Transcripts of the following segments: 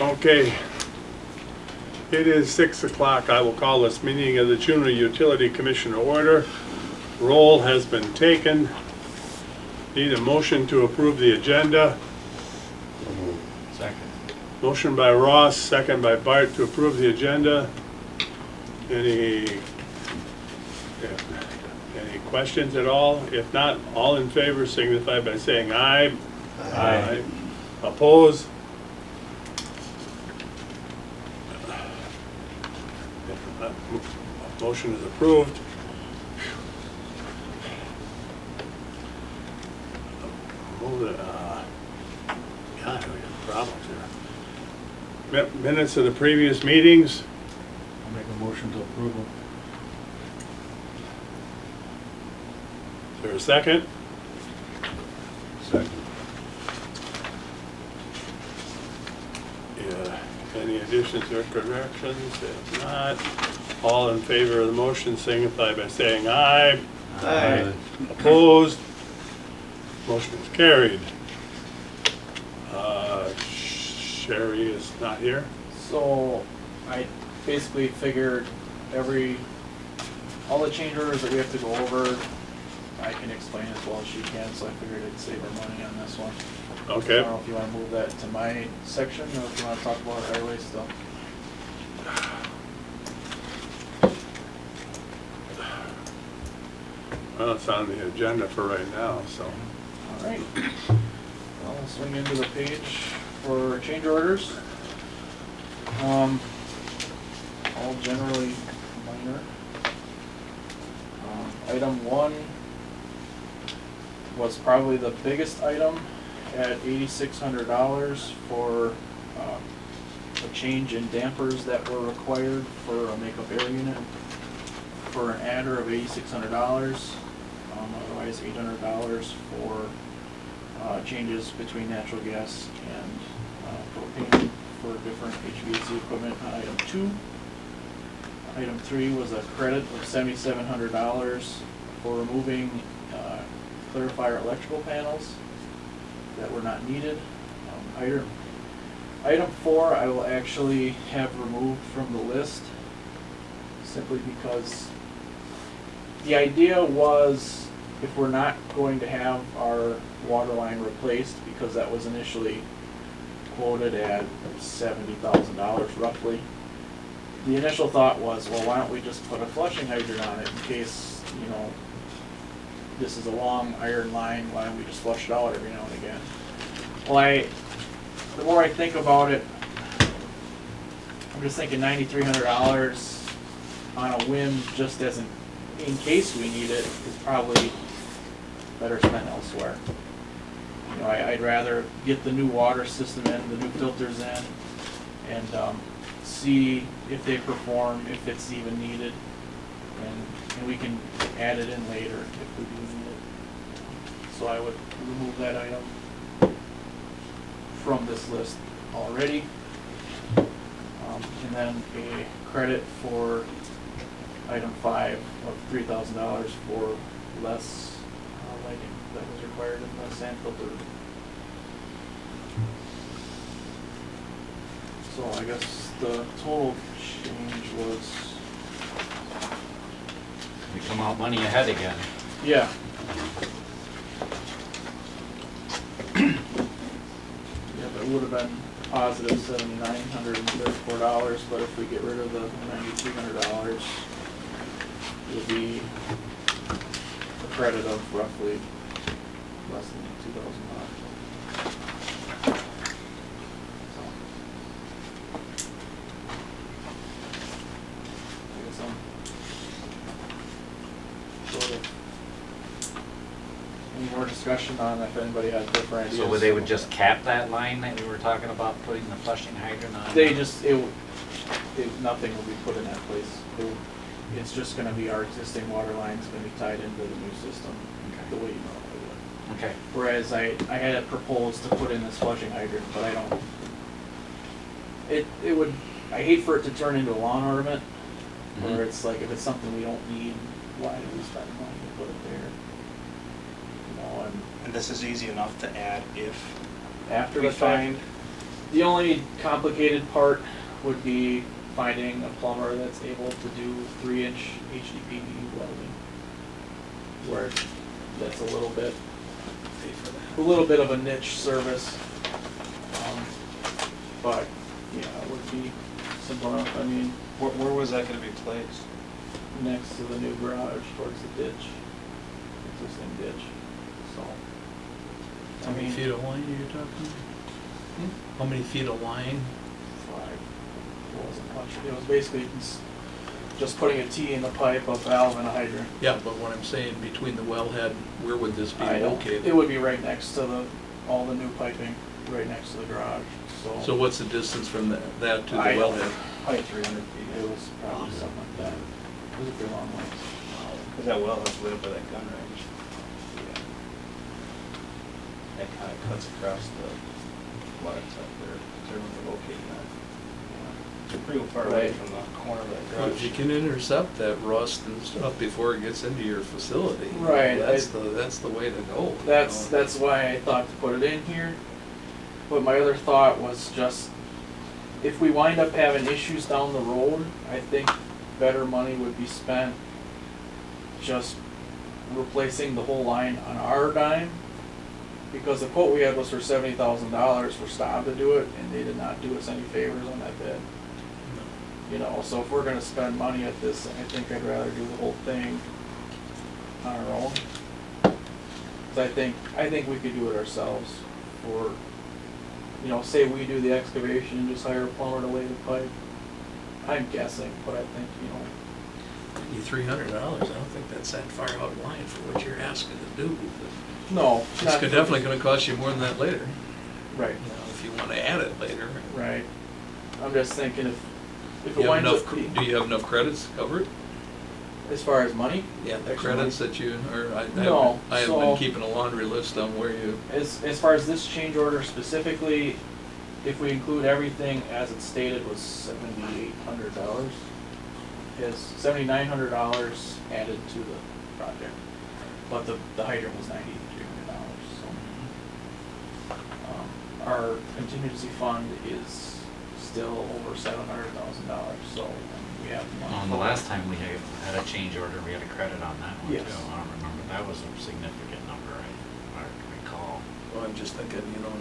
Okay. It is 6 o'clock. I will call this meeting of the Juneau Utility Commission to order. Roll has been taken. Need a motion to approve the agenda. Second. Motion by Ross, second by Bart to approve the agenda. Any questions at all? If not, all in favor signify by saying aye. Aye. Oppose? Motion is approved. God, we have problems here. Minutes of the previous meetings. I'll make a motion to approve them. Is there a second? Second. Yeah. Any additions or corrections? If not, all in favor of the motion signify by saying aye. Aye. Opposed? Motion is carried. Sherry is not here. So I basically figured all the change orders that we have to go over, I can explain as well as she can, so I figured I'd save her money on this one. Okay. I don't know if you want to move that to my section or if you want to talk about it right away still. Well, it's on the agenda for right now, so. All right. I'll swing into the page for change orders. All generally minor. Item 1 was probably the biggest item at $8,600 for a change in dampers that were required for a makeup air unit for an adder of $8,600. Otherwise $800 for changes between natural gas and propane for different HVAC equipment on item 2. Item 3 was a credit of $7,700 for removing clarifier electrical panels that were not needed. Item 4 I will actually have removed from the list simply because the idea was if we're not going to have our water line replaced, because that was initially quoted at $70,000 roughly, the initial thought was, well, why don't we just put a flushing hydrant on it in case, you know, this is a long iron line, why don't we just flush it out every now and again? Well, the more I think about it, I'm just thinking $9,300 on a whim just as in case we need it is probably better spent elsewhere. You know, I'd rather get the new water system in, the new filters in, and see if they perform, if it's even needed, and we can add it in later if we do need it. So I would remove that item from this list already. And then a credit for item 5 of $3,000 for less lighting that was required in the sand filter. So I guess the total change was, We come out money ahead again. yeah. Yeah, it would have been positive $7,934, but if we get rid of the $9,300, it'll be a credit of roughly less than $2,000. I guess sort of any more discussion on if anybody has different ideas. So they would just cap that line that we were talking about, putting the flushing hydrant on? They just, nothing will be put in that place. It's just gonna be our existing water line's gonna be tied into the new system, the way you normally would. Okay. Whereas I had it proposed to put in this flushing hydrant, but I don't, it would, I hate for it to turn into a lawn ornament, where it's like, if it's something we don't need, why do we spend money to put it there? You know, And this is easy enough to add if after we the fact. find The only complicated part would be finding a plumber that's able to do 3-inch HDPE welding. Where that's a little bit of a niche service. But, yeah, it would be simple enough. I mean, Where was that gonna be placed? next to the new garage towards the ditch, existing ditch, so. How many feet of line are you talking? How many feet of line? 5. It wasn't much. It was basically just putting a T in the pipe, a valve, and a hydrant. Yeah, but what I'm saying, between the wellhead, where would this be I don't- located? It would be right next to all the new piping, right next to the garage, so. So what's the distance from that to the I don't- wellhead? Probably 300 feet. It was probably something like that. It was a pretty long way. Cause that well is way up by that gun range. That kinda cuts across the flats up there, they're located at. It's pretty far away Right. from the corner of that Well, garage. if you can intercept that rust and stuff before it gets into your facility. Right, That's the way to go. you know. That's why I thought to put it in here. But my other thought was just, if we wind up having issues down the road, I think better money would be spent just replacing the whole line on our dime. Because the quote we had was for $70,000 for Staub to do it, and they did not do us any favors on that bid. You know, so if we're gonna spend money at this, I think I'd rather do the whole thing on our own. 'Cause I think we could do it ourselves for, you know, say we do the excavation and just hire a plumber to lay the pipe. I'm guessing, but I think, you know, $300, I don't think that's that far out of line for what you're asking to do. no. It's not- definitely gonna cost you more than that later, Right, you know, if you wanna add it later. right. I'm just thinking if Do it you have winds enough, up being, do you have enough credits to cover it? as far as money? Yeah, the extra credits money? that you, or I No, haven't been so- keeping a laundry list on where you, As far as this change order specifically, if we include everything as it stated was $7,800. Is $7,900 added to the project, but the hydrant was $9,300, so. Our contingency fund is still over $700,000, so we have money. On the last time we had a change order, we had a credit on that one too. Yes. I don't remember, that was a significant number, I recall. well, I'm just thinking, you know,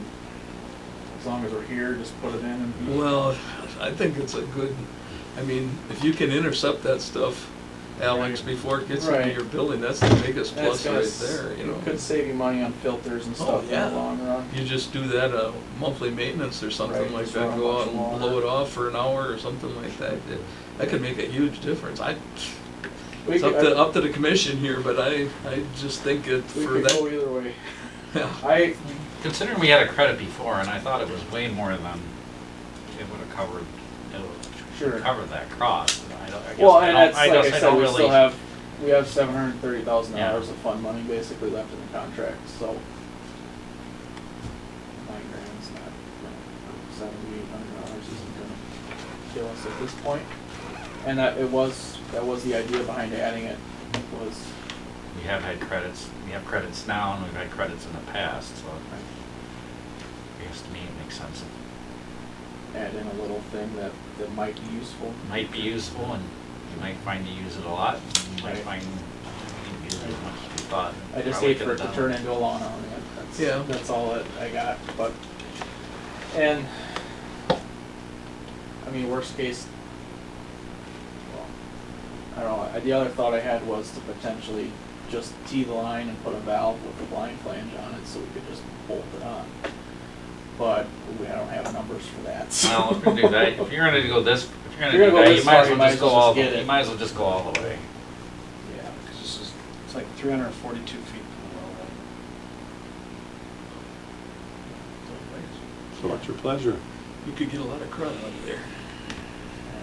As long as we're here, just put it in and be. well, I think it's a good, I mean, if you can intercept that stuff, Alex, Right. before it gets Right. into your building, that's the biggest That's plus gonna right s- there, you know. It could save you money on filters and Oh, stuff in yeah. the long run. You just do that, monthly maintenance or something Right, like just that, run a go bunch out of and water. blow it off for an hour or something like that. That could make a huge difference. We It's could- up to the commission here, but I just think it We for could go that, either way. yeah. Considering we had a credit before, and I thought it was way more than it would have covered, Sure. covered that cost. I guess Well, I and don't- that's, like I guess said, don't we really- still have, we have $730,000 Yeah. of fund money basically left in the contract, so. $9,000's not, $7,800 isn't gonna kill us at this point. And that was the idea behind adding it, was, We have had credits, we have credits now, and we've had credits in the past, so I guess to me it makes sense. add in a little thing that might be useful. It might be useful, and you might find you use it a lot, and you might Right. find you didn't use it as much as you thought. I just Probably hate for it could've to done turn into a lawn ornament. Yeah. That's all that I got, but, and, I mean, worst case, well, I don't know, the other thought I had was to potentially just tee the line and put a valve with a blind flange on it, so we could just bolt it on. But I don't have numbers for that, so. Well, if you're gonna do that, if you're gonna go this, if you're If gonna you're do gonna go that, you this might far, as you well might just as go well all, just get you it. might as well just go all the way. Yeah. It's like 342 feet from the well. So what's your pleasure? You could get a lot of crud out of there.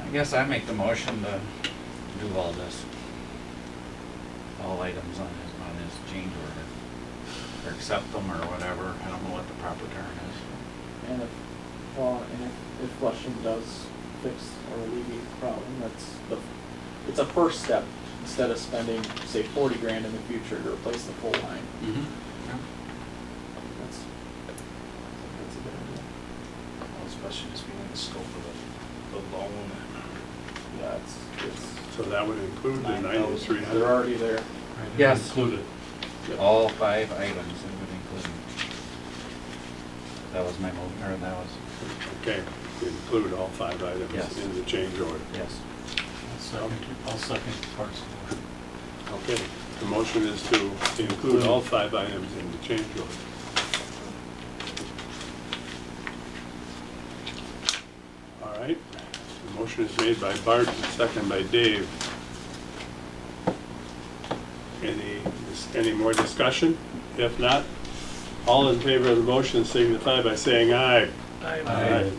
I guess I make the motion to do all this. All items on his change order. Or accept them or whatever, I don't know what the proper term is. And if flushing does fix or alleviate the problem, it's a first step, instead of spending, say, 40 grand in the future to replace the full line. Mm-hmm. That's a good idea. Those especially just being in the scope of the loan. Yeah, it's, So that would include the 9,000. they're 9,300. already there. Yes. Included. All 5 items, it would include them. That was my motion, or that was, Okay, include all 5 items Yes. in the change order. yes. I'll second Parks motion. Okay, the motion is to include all 5 items in the change order. All right, the motion is made by Bart and second by Dave. Any more discussion? If not, all in favor of the motion signify by saying aye. Aye.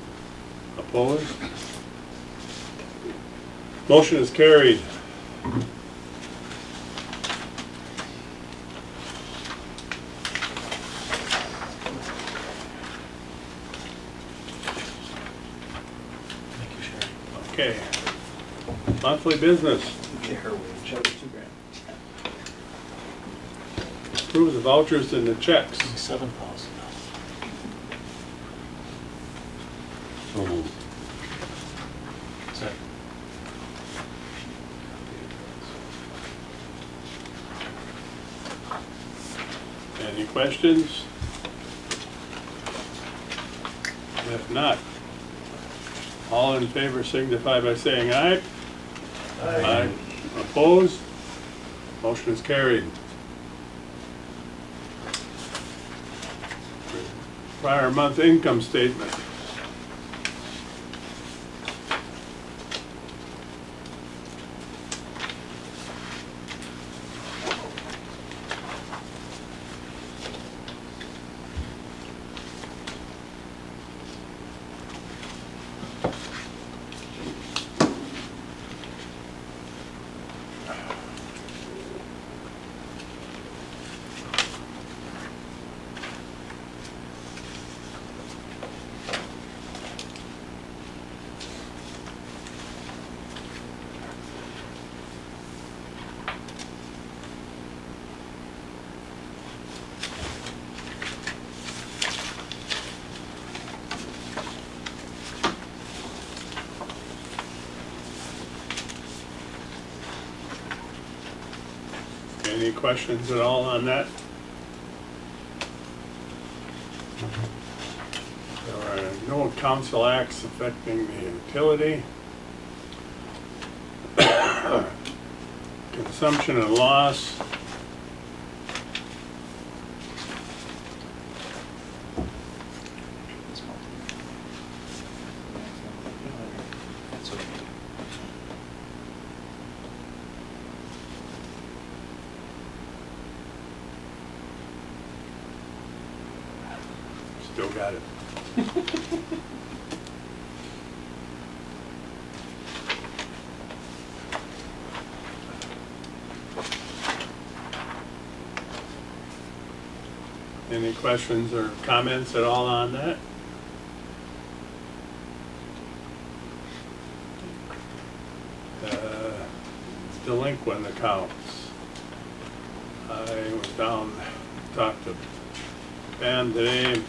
Opposed? Motion is carried. Thank you, Sherry. Okay. Monthly business. Get her wage. Check it, $2,000. Approve the vouchers and the checks. 7,000. So moved. Second. Any questions? If not, all in favor signify by saying aye. Aye. Opposed? Motion is carried. Prior month income statement. Any questions at all on that? There are no council acts affecting the utility. Consumption and loss. That's okay. Still got it. Any questions or comments at all on that? Delinquent accounts. I was down, talked to Pam today.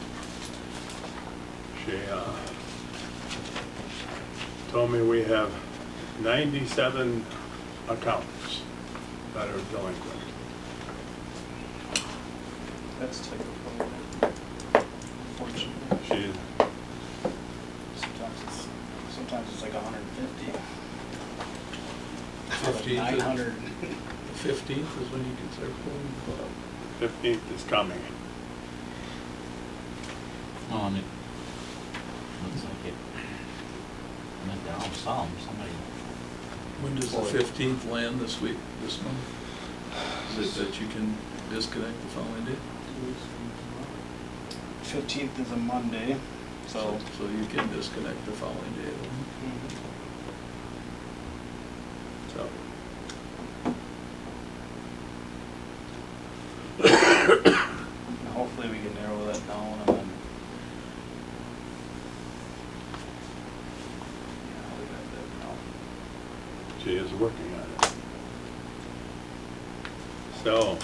She told me we have 97 accounts that are delinquent. That's typical. Unfortunately. She, Sometimes it's like 150. 15th, 900. the 15th is when you can start pulling the club. 15th is coming. Oh, and it looks like it went down some, somebody. When does the 15th land this week, this month? Is it that you can disconnect the following day? 15th is a Monday, so. So you can disconnect the following day. So, Hopefully we can narrow that down and then. Yeah, we got that now. she is working on it. So,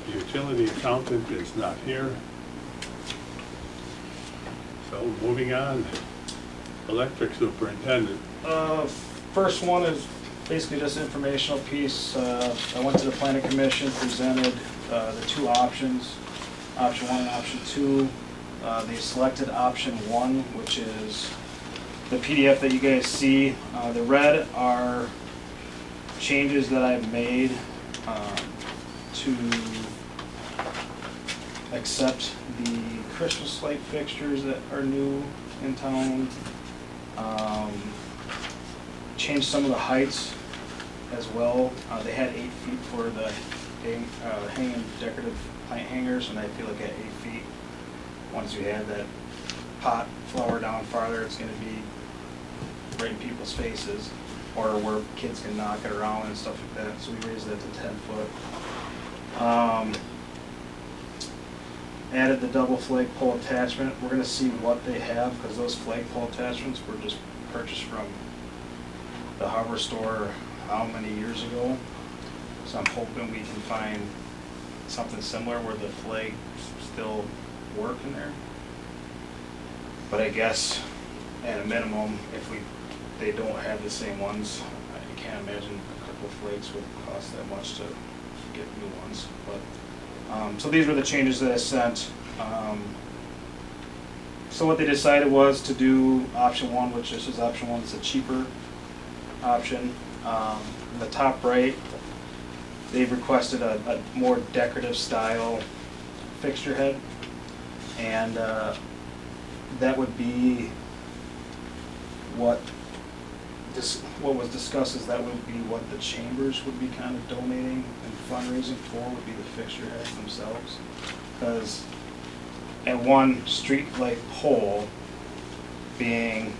the utility accountant is not here. So moving on, electric superintendent. First one is basically just an informational piece. I went to the planning commission, presented the two options, option one and option two. They selected option one, which is the PDF that you guys see. The red are changes that I've made to accept the Christmas light fixtures that are new in town. Changed some of the heights as well. They had 8 feet for the hanging decorative plant hangers, and I feel like at 8 feet, once you have that pot flower down farther, it's gonna be right in people's faces, or where kids can knock it around and stuff like that, so we raised that to 10 foot. Added the double flagpole attachment. We're gonna see what they have, because those flagpole attachments were just purchased from the hardware store how many years ago. So I'm hoping we can find something similar where the flags still work in there. But I guess at a minimum, if they don't have the same ones, I can't imagine a couple of flags would cost that much to get new ones. But so these were the changes that I sent. So what they decided was to do option one, which this is option one, it's a cheaper option. In the top right, they've requested a more decorative style fixture head, and that would be what was discussed, is that would be what the chambers would be kind of donating and fundraising for, would be the fixture heads themselves. Because at one street light pole being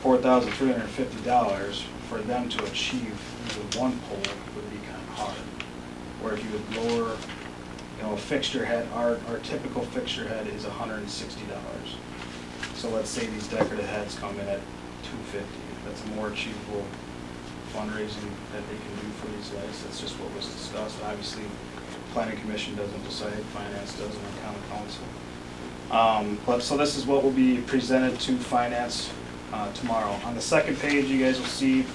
$4,350, for them to achieve with one pole would be kind of hard. Where if you would lower, a fixture head, our typical fixture head is $160. So let's say these decorative heads come in at $250. That's a more achievable fundraising that they can do for these lights. That's just what was discussed. Obviously, planning commission doesn't decide, finance does, and the county council. But so this is what will be presented to finance tomorrow. On the second page, you guys will see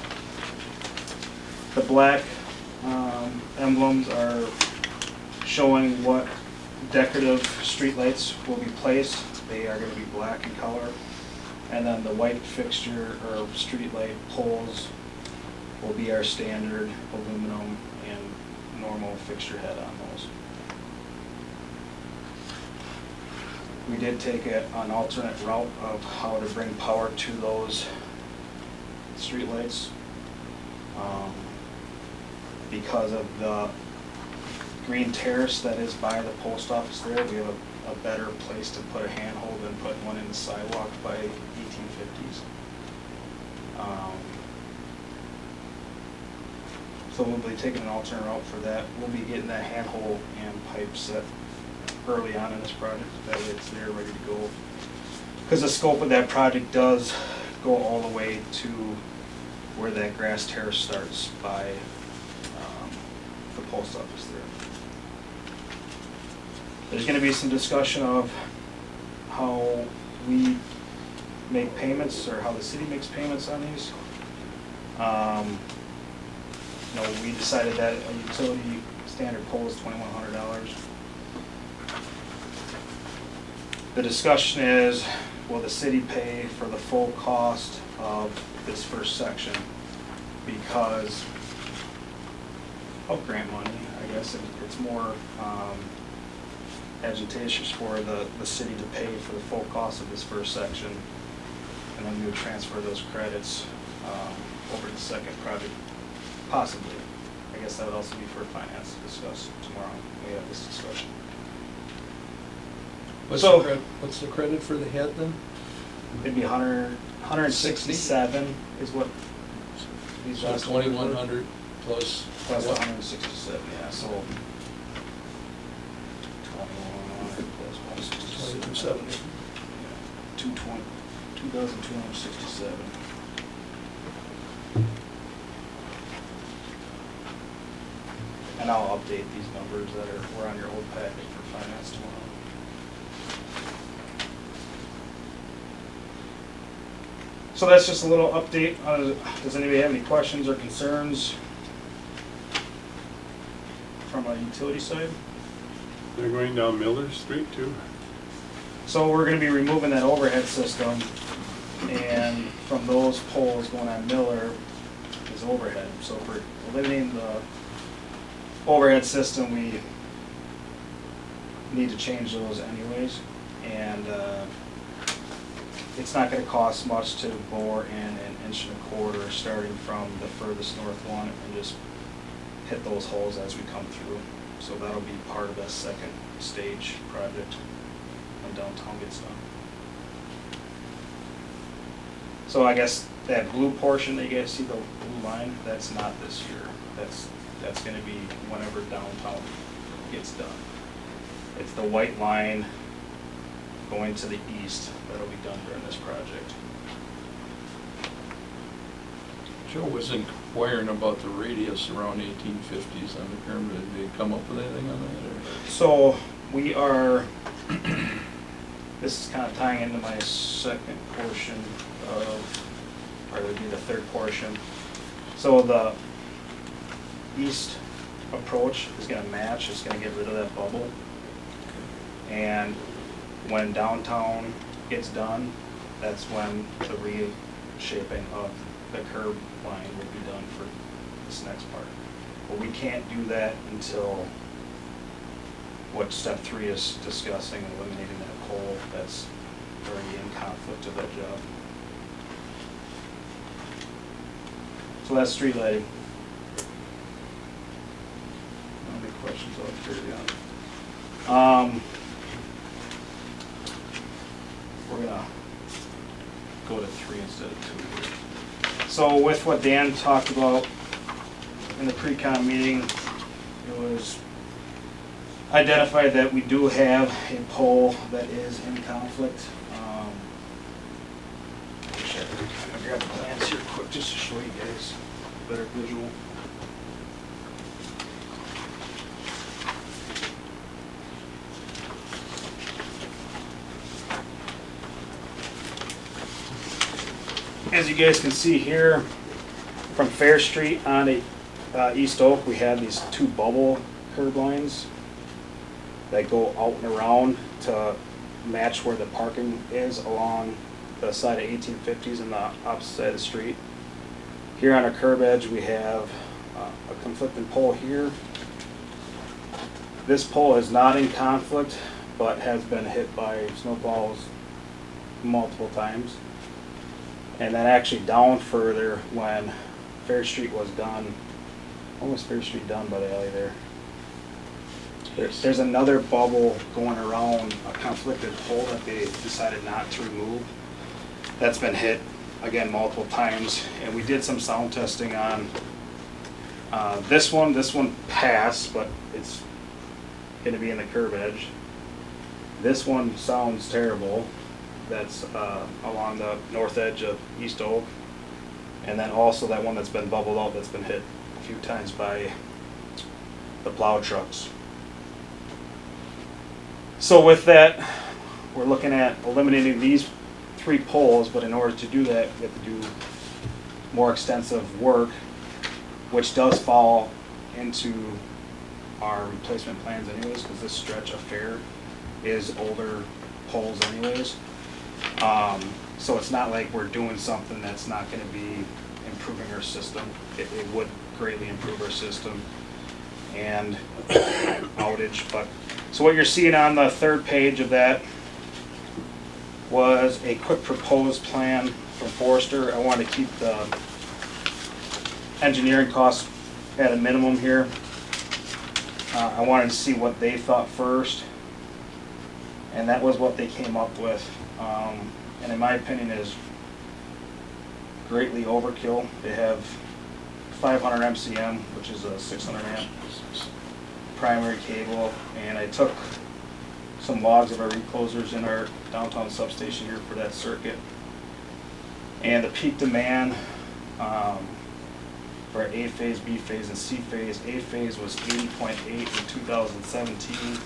the black emblems are showing what decorative streetlights will be placed. They are going to be black in color. And then the white fixture or streetlight poles will be our standard aluminum and normal fixture head on those. We did take an alternate route of how to bring power to those streetlights. Because of the green terrace that is by the post office there, we have a better place to put a handhold than putting one in the sidewalk by 1850s. So we'll be taking an alternate route for that. We'll be getting that handhold and pipe set early on in this project, that way it's there ready to go. Because the scope of that project does go all the way to where that grass terrace starts by the post office there. There's going to be some discussion of how we make payments, or how the city makes payments on these. We decided that a utility standard pole is $2,100. The discussion is, will the city pay for the full cost of this first section because of grant money? I guess it's more advantageous for the city to pay for the full cost of this first section, and then we would transfer those credits over to the second project, possibly. I guess that would also be for finance to discuss tomorrow when we have this discussion. What's the credit for the head then? It'd be 167 is what these So are. 2,100 plus. Plus 167, yeah, so 2100 plus 167. 2270. 2,267. And I'll update these numbers that were on your old packet for finance tomorrow. So that's just a little update. Does anybody have any questions or concerns from a utility side? They're going down Miller Street too. So we're gonna be removing that overhead system, and from those poles going on Miller is overhead. So if we're eliminating the overhead system, we need to change those anyways. And it's not gonna cost much to bore in an 1.25 inch starting from the furthest north one and just hit those holes as we come through. So that'll be part of that second stage project when downtown gets done. So I guess that blue portion that you guys see, the blue line, that's not this year. That's gonna be whenever downtown gets done. It's the white line going to the east that'll be done during this project. Joe was inquiring about the radius around 1850s on the curve. Did they come up with anything on that? Or? So we are, this is kind of tying into my second portion of, or it would be the third portion. So the east approach is gonna match, it's gonna get rid of that bubble. And when downtown gets done, that's when the reshaping of the curb line will be done for this next part. But we can't do that until what step 3 is discussing, eliminating that pole that's already in conflict of that job. So that's street lighting. No big questions I'll carry on. We're gonna go to 3 instead of 2 here. So with what Dan talked about in the pre-con meeting, it was identified that we do have a pole that is in conflict. I'll grab the plans here quick just to show you guys a better visual. As you guys can see here, from Fair Street on to East Oak, we have these 2 bubble curb lines that go out and around to match where the parking is along the side of 1850s and the opposite side of the street. Here on our curb edge, we have a conflicting pole here. This pole is not in conflict, but has been hit by snowballs multiple times. And then actually down further, when Fair Street was done, almost Fair Street done by the alley there. There's another bubble going around a conflicted pole that they decided not to remove. That's been hit again multiple times, and we did some sound testing on this one. This one passed, but it's going to be in the curb edge. This one sounds terrible. That's along the north edge of East Oak, and then also that one that's been bubbled out, that's been hit a few times by the plow trucks. So with that, we're looking at eliminating these 3 poles, but in order to do that, we have to do more extensive work, which does fall into our replacement plans anyways, because this stretch of Fair is older poles anyways. So it's not like we're doing something that's not going to be improving our system. It would greatly improve our system and outage. But so what you're seeing on the 3rd page of that was a quick proposed plan from Forrester. I want to keep the engineering costs at a minimum here. I wanted to see what they thought first, and that was what they came up with. And in my opinion is greatly overkill. They have 500 MCM, which is a 600 amp primary cable, and I took some logs of our reclosers in our downtown substation here for that circuit. And the peak demand for A phase, B phase, and C phase. A phase was 80.8 in 2017.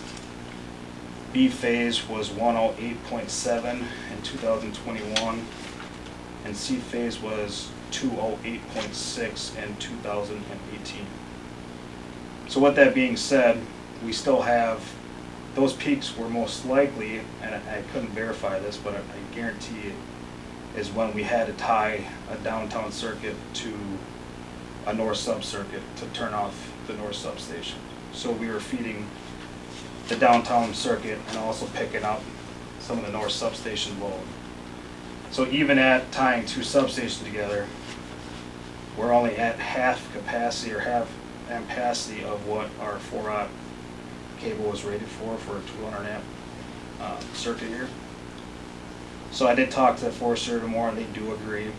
B phase was 108.7 in 2021, and seed phase was 208.6 in 2018. So with that being said, we still have, those peaks were most likely, and I couldn't verify this, but I guarantee it, is when we had to tie a downtown circuit to a north sub-circuit to turn off the north substation. So we were feeding the downtown circuit and also picking up some of the north substation load. So even at tying two substations together, we're only at half capacity or half ampacity of what our 4-aught cable was rated for a 200 amp circuit here. So I did talk to Forrester tomorrow, and they do agree.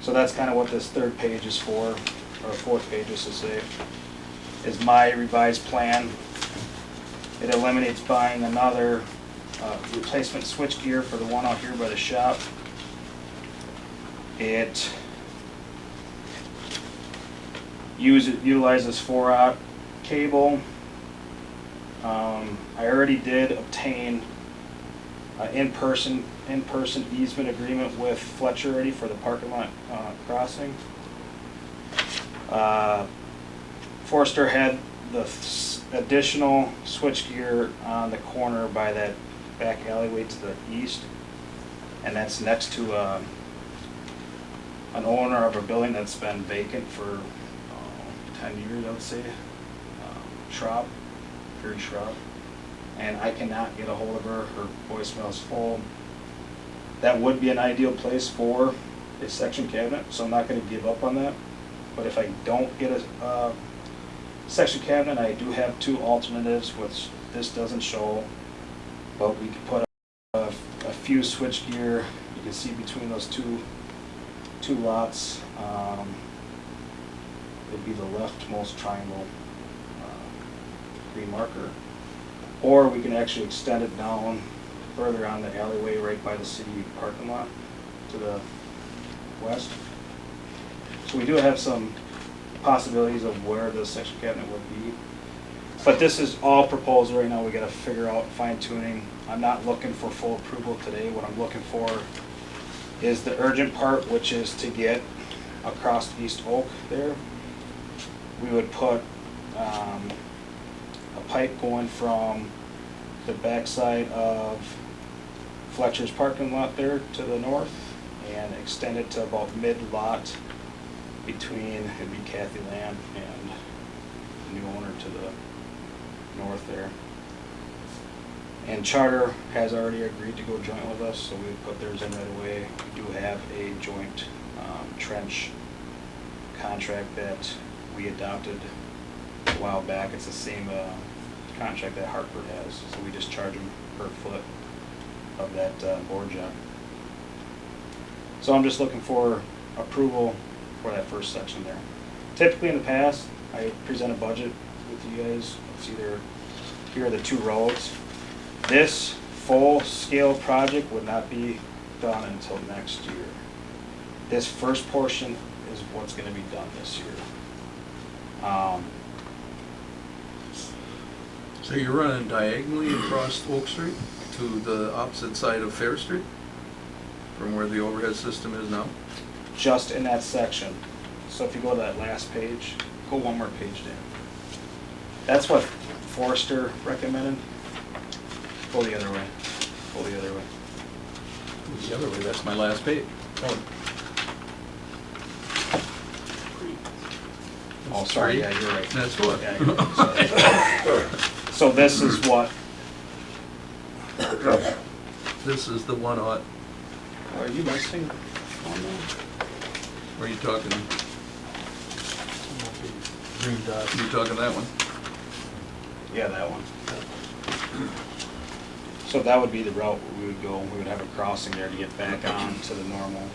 So that's kind of what this third page is for, or fourth page is to say, is my revised plan. It eliminates buying another replacement switch gear for the one out here by the shop. It utilizes 4-aught cable. I already did obtain an in-person easement agreement with Fletcher already for the parking lot crossing. Forrester had the additional switchgear on the corner by that back alleyway to the east, and that's next to an owner of a building that's been vacant for 10 years, I would say. Schraub, Gary Schraub, and I cannot get a hold of her. Her voicemail's full. That would be an ideal place for a section cabinet, so I'm not going to give up on that. But if I don't get a section cabinet, I do have two alternatives, which this doesn't show, but we could put a few switch gear. You can see between those two lots, it'd be the leftmost triangle green marker, or we can actually extend it down further on the alleyway right by the city parking lot to the west. So we do have some possibilities of where the section cabinet would be, but this is all proposed right now. We got to figure out fine tuning. I'm not looking for full approval today. What I'm looking for is the urgent part, which is to get across East Oak there. We would put a pipe going from the backside of Fletcher's parking lot there to the north and extend it to about mid-lot between, it'd be Kathy Land and the new owner to the north there. And Charter has already agreed to go joint with us, so we would put theirs in right away. We do have a joint trench contract that we adopted a while back. It's the same contract that Hartford has, so we just charge them per foot of that board job. So I'm just looking for approval for that first section there. Typically in the past, I present a budget with you guys. It's either, here are the two roads. This full-scale project would not be done until next year. This first portion is what's going to be done this year. So you're running diagonally across Oak Street to the opposite side of Fair Street? From where the overhead system is now? Just in that section. So if you go to that last page, go one more page down. That's what Forrester recommended. Go the other way. Go the other way. The other way, that's my last page. Oh, sorry, yeah, you're right. That's what? Yeah, you're right. Sorry. So this is what, This is the 1-aught. are you missing one there? Or are you talking, Green dot. you talking that one? Yeah, that one. So that would be the route we would go. We would have a crossing there to get back on to the normal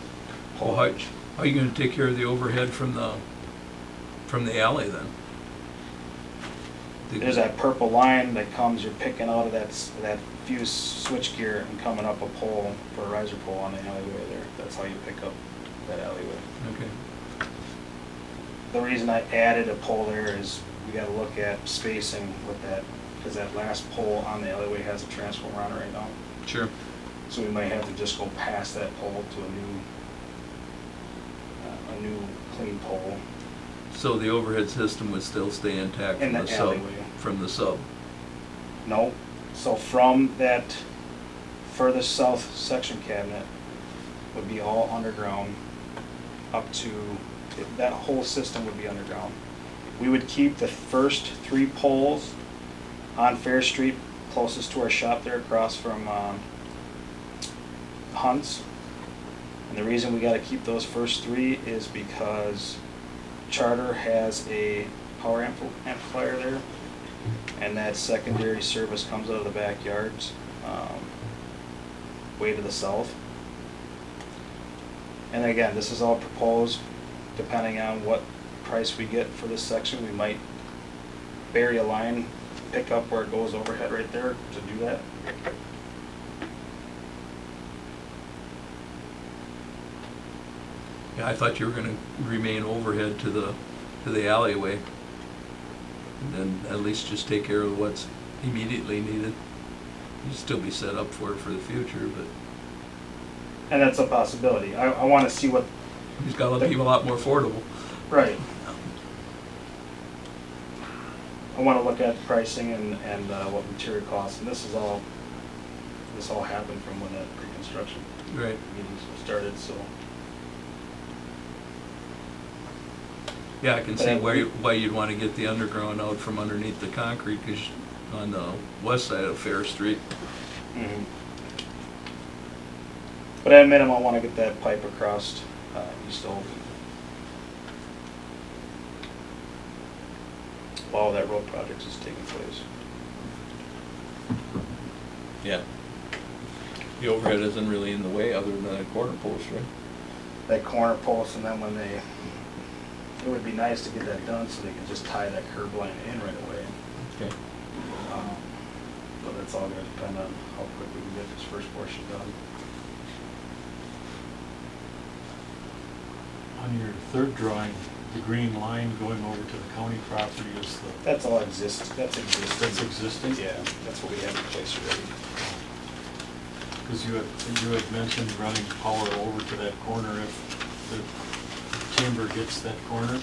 Well, pole. how are you gonna take care of the overhead from the alley then? There's that purple line that comes, you're picking out of that fuse switch gear and coming up a pole for a riser pole on the alleyway there. That's how you pick up that alleyway. Okay. The reason I added a pole there is we gotta look at spacing with that, because that last pole on the alleyway has a transformer on it right now. Sure. So we might have to just go past that pole to a new a new clean pole. So the overhead system would still stay intact In from the the sub? alleyway. From the sub? No, so from that furthest south section cabinet would be all underground up to, that whole system would be underground. We would keep the first 3 poles on Fair Street, closest to our shop there across from Hunt's. And the reason we gotta keep those first 3 is because Charter has a power amplifier there, and that secondary service comes out of the backyards, way to the south. And again, this is all proposed, depending on what price we get for this section, we might bury a line, pick up where it goes overhead right there to do that. Yeah, I thought you were gonna remain overhead to the alleyway. And then at least just take care of what's immediately needed. You'd still be set up for it for the future, but And that's a possibility. I wanna see what, it's gotta be a lot more affordable. right. I wanna look at pricing and what material costs, and this all happened from when that pre-construction Right. meetings started, so. Yeah, I can But see I- why you'd wanna get the underground out from underneath the concrete, 'cause on the west side of Fair Street. But at a minimum, I wanna get that pipe across East Oak. While that road project is taking place. Yeah. The overhead isn't really in the way other than that corner post, right? That corner post, and then when it would be nice to get that done so they can just tie that curb line in right away. Okay. But that's all gonna depend on how quick we can get this first portion done. On your third drawing, the green line going over to the county property is That's all exists, that's existing. that's existing? Yeah, that's what we have in place already. Because you had mentioned running power over to that corner if the chamber gets that corner.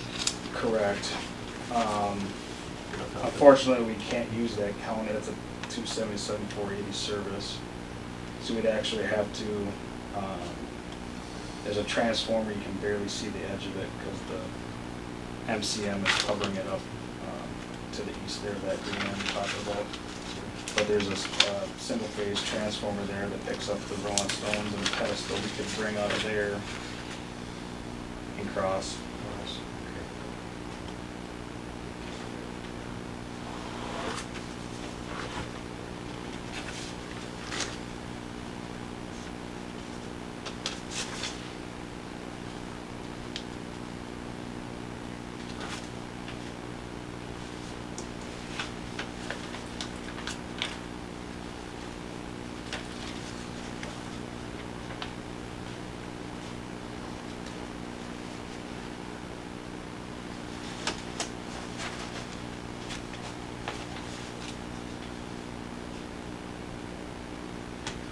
Correct. I thought that- Unfortunately, we can't use that county, that's a 277 480 service. So we'd actually have to, there's a transformer, you can barely see the edge of it because the MCM is covering it up to the east there, that green I'm talking about. But there's a single phase transformer there that picks up the rolling stones and the pedestal we could bring out of there and cross.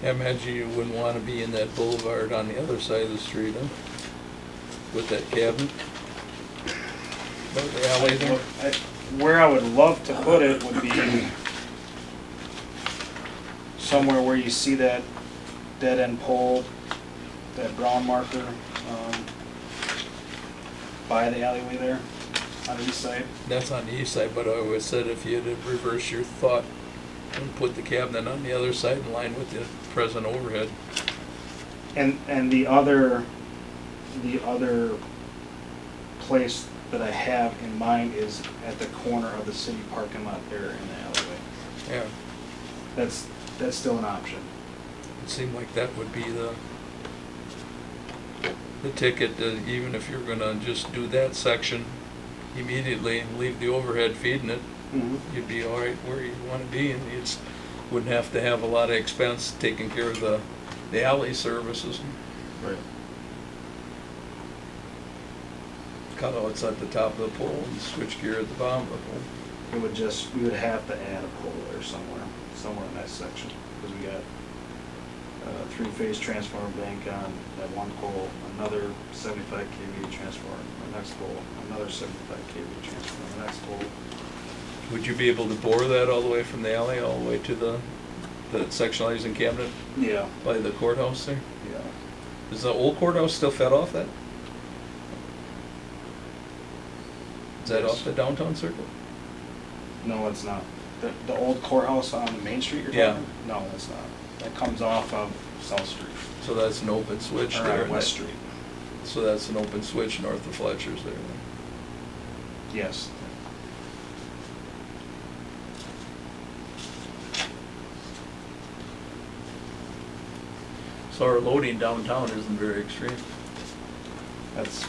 I imagine you wouldn't wanna be in that boulevard on the other side of the street, huh? With that cabinet? By the alley there? Where I would love to put it would be somewhere where you see that dead end pole, that brown marker, by the alleyway there on the east side. That's on the east side, but I always said if you had to reverse your thought and put the cabinet on the other side in line with the present overhead. And the other place that I have in mind is at the corner of the city parking lot there in the alleyway. Yeah, That's still an option. it seemed like that would be the ticket, even if you're gonna just do that section immediately and leave the overhead feeding it, you'd be all right where you wanna be, and you just wouldn't have to have a lot of expense taking care of the alley services. Right. Cutouts at the top of the pole and switch gear at the bottom of the pole. We would have to add a pole there somewhere in that section, because we got three-phase transformer bank on that one pole, another 75 kV transformer on the next pole, another 75 kV transformer on the next pole. Would you be able to bore that all the way from the alley, all the way to the sectionalizing cabinet Yeah, by the courthouse there? yeah. Is the old courthouse still fed off that? Is that Yes. off the downtown circle? No, it's not. The old courthouse on the main street you're Yeah. talking? No, it's not. That comes off of South Street, So that's an open switch or there? on West Street. So that's an open switch north of Fletcher's there then? Yes. So our loading downtown isn't very extreme. That's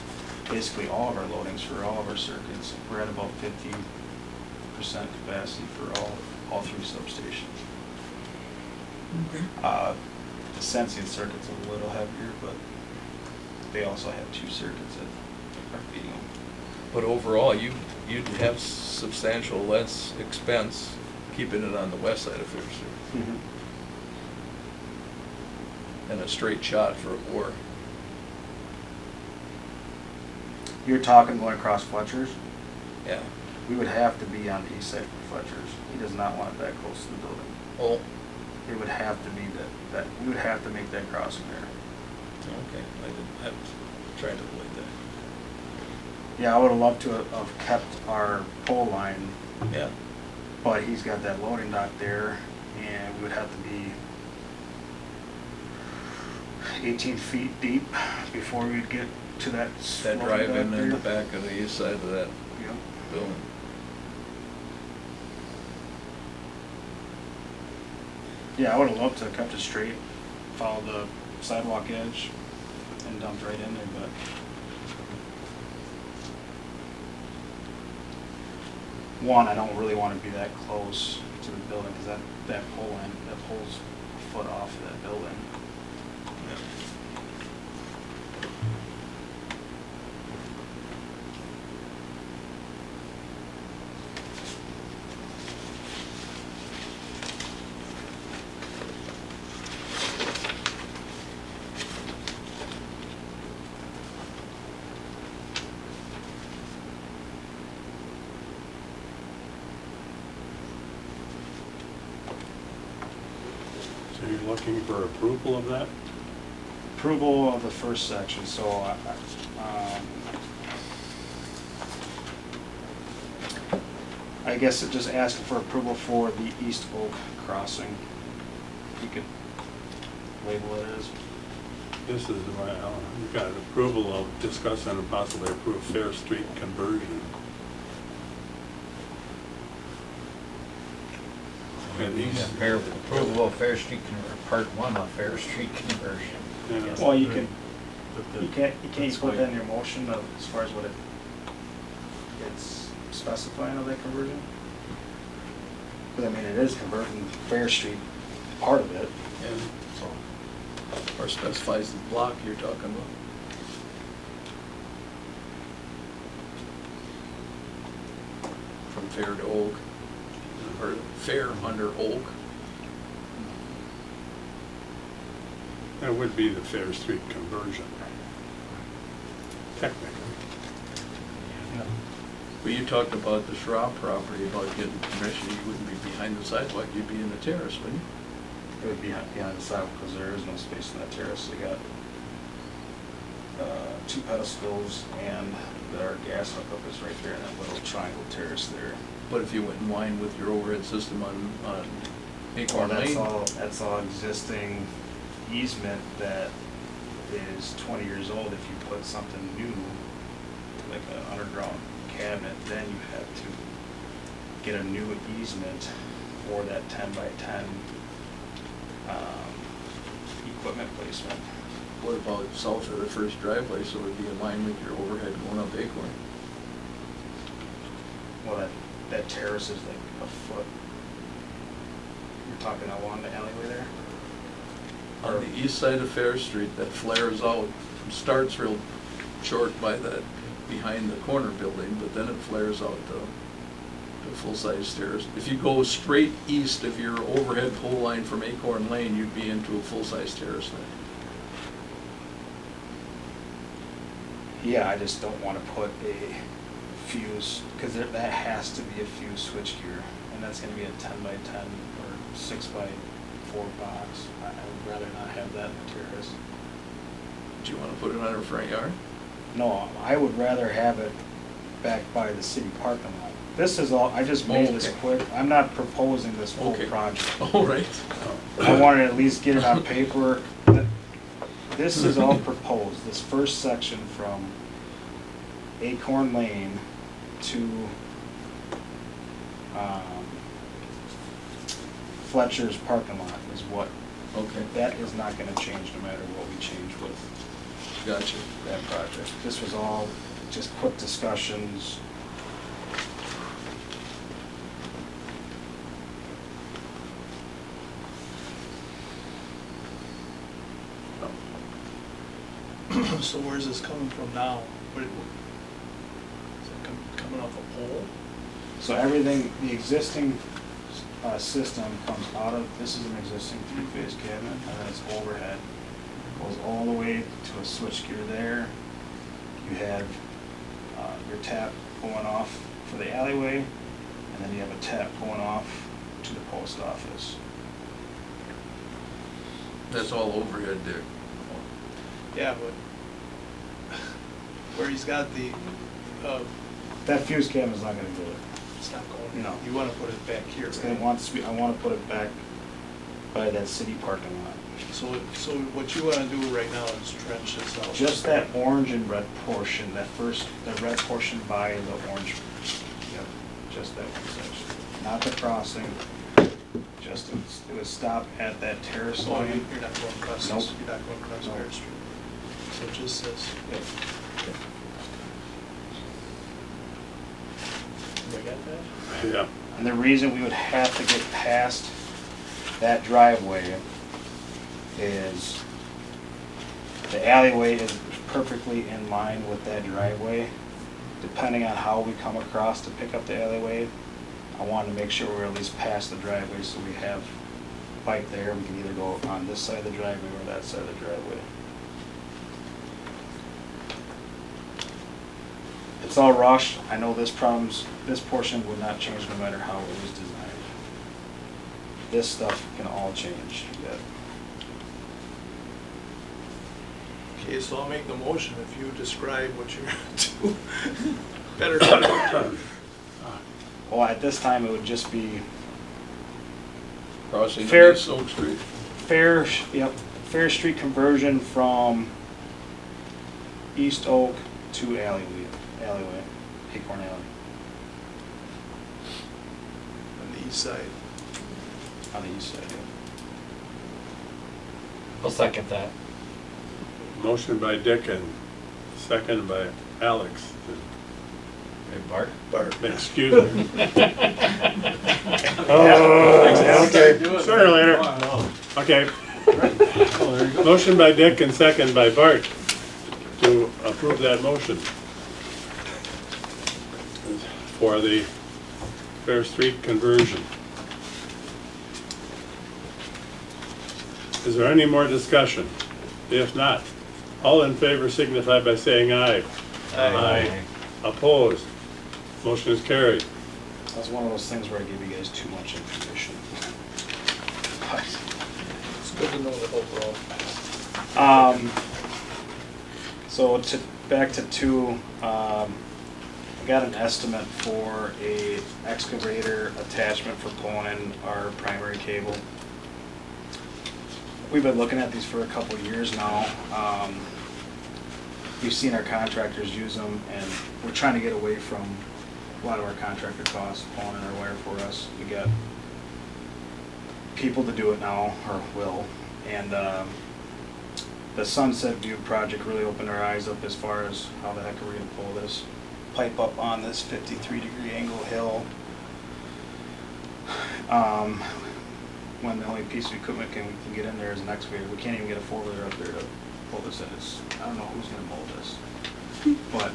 basically all of our loadings for all of our circuits. We're at about 50% capacity for all three substations. The sensing circuit's a little heavier, but they also have two circuits that are feeding them. But overall, you'd have substantial less expense keeping it on the west side of Fair Street and a straight shot for a bore. You're talking going across Fletcher's? Yeah. We would have to be on the east side for Fletcher's. He does not want it that close to the building. Oh, It would have to be that we would have to make that crossing there. okay. I was trying to avoid that. Yeah, I would have loved to have kept our pole line, Yeah. but he's got that loading dock there, and we would have to be 18 feet deep before we'd get to that. That loading drive dock in there. the back of the east side of that Yeah. building. Yeah, I would have loved to have kept it straight, followed the sidewalk edge, and dumped right in there, but one, I don't really want to be that close to the building, because that pole's a foot off of that building. So you're looking for approval of that? Approval of the first section, so I guess it just asking for approval for the East Oak crossing. You could label it as. This is, well, you've got approval of discuss and possibly approve Fair Street conversion. And these, Fair approval of Fair Street, part one of Fair Street conversion. yeah. Well, you can, But you can't that's put why- that in your motion of, as far as what it's specifying of that conversion? Because I mean, it is converting Fair Street, part of it, And so. or specifies the block you're talking about. From Fair to Oak, or Fair under Oak. That would be the Fair Street conversion. Technically. But you talked about the Schraub property, about getting permission, you wouldn't be behind the sidewalk, you'd be in the terrace, wouldn't you? It would be behind the sidewalk because there is no space in that terrace. They got two pedestals and our gas hookup is right there in that little triangle terrace there. But if you went in line with your overhead system on Well, Acorn Lane, that's all existing easement that is 20 years old. If you put something new, like an underground cabinet, then you have to get a new easement for that 10 by 10 equipment placement. what about south of the first driveway, so it'd be in line with your overhead going up Acorn? Well, that terrace is like a foot. You're talking along the alleyway there? On the east side of Fair Street, that flares out, starts real short by that, behind the corner building, but then it flares out to a full-size terrace. If you go straight east of your overhead pole line from Acorn Lane, you'd be into a full-size terrace then. Yeah, I just don't wanna put a fuse, cause that has to be a fuse switchgear, and that's gonna be a 10x10 or 6x4 box. I would rather not have that in the terrace. Do you wanna put it on her front yard? No, I would rather have it back by the city parking lot. This is all, I just made this Okay. quick, I'm not proposing this whole Okay. project. All right. I wanted to at least get it on paper. This is all proposed, this first section from Acorn Lane to Fletcher's parking lot is what, Okay, that is not gonna change no matter what we change with gotcha. that project. This was all just quick discussions. So where's this coming from now? Is it coming off a pole? So everything, the existing system comes out of, this is an existing three-phase cabinet, and then it's overhead. Goes all the way to a switchgear there. You have your tap going off for the alleyway, and then you have a tap going off to the post office. That's all overhead there. Yeah, but where he's got the, That fuse cabinet's not gonna do it. it's not going, No. you wanna put it back here, It's gonna right? want to be, I wanna put it back by that city parking lot. So what you wanna do right now is trench this out. Just that orange and red portion, the red portion by the orange. Yep, just that one section. Not the crossing, just it would stop at that terrace So line. you're not going across Nope. this, you're not going across Nope. Bear Street. So just this. Yep. You got that? Yeah. And the reason we would have to get past that driveway is the alleyway is perfectly in line with that driveway. Depending on how we come across to pick up the alleyway, I wanted to make sure we're at least past the driveway so we have pipe there. We can either go on this side of the driveway or that side of the driveway. It's all rushed. I know this portion would not change no matter how it was designed. This stuff can all change yet. Okay, so I'll make the motion if you describe what you're gonna do. Better than Well, at this time, it would just be Crossing Fair- East Oak Street. Fair Street conversion from East Oak to alleyway, Acorn Alley, on the east side. on the east side, yeah. I'll second that. Motion by Dick and second by Alex. Hey, Bart? Excuse me. Oh, Okay, sooner or later. Okay. Motion by Dick and second by Bart to approve that motion for the Fair Street conversion. Is there any more discussion? If not, all in favor signify by saying aye. Aye. Opposed? Motion is carried. That's one of those things where I give you guys too much information. It's good to know the overall. So back to two, I got an estimate for a excavator attachment for pulling in our primary cable. We've been looking at these for a couple of years now. We've seen our contractors use them, and we're trying to get away from a lot of our contractor costs pulling in our wire for us. We got people to do it now, or will, and the Sunset View project really opened our eyes up as far as how the heck are we gonna pull this pipe up on this 53-degree angle hill. When the only piece of equipment can get in there is an excavator. We can't even get a four-wheeler up there to pull this in. I don't know who's gonna mold this, but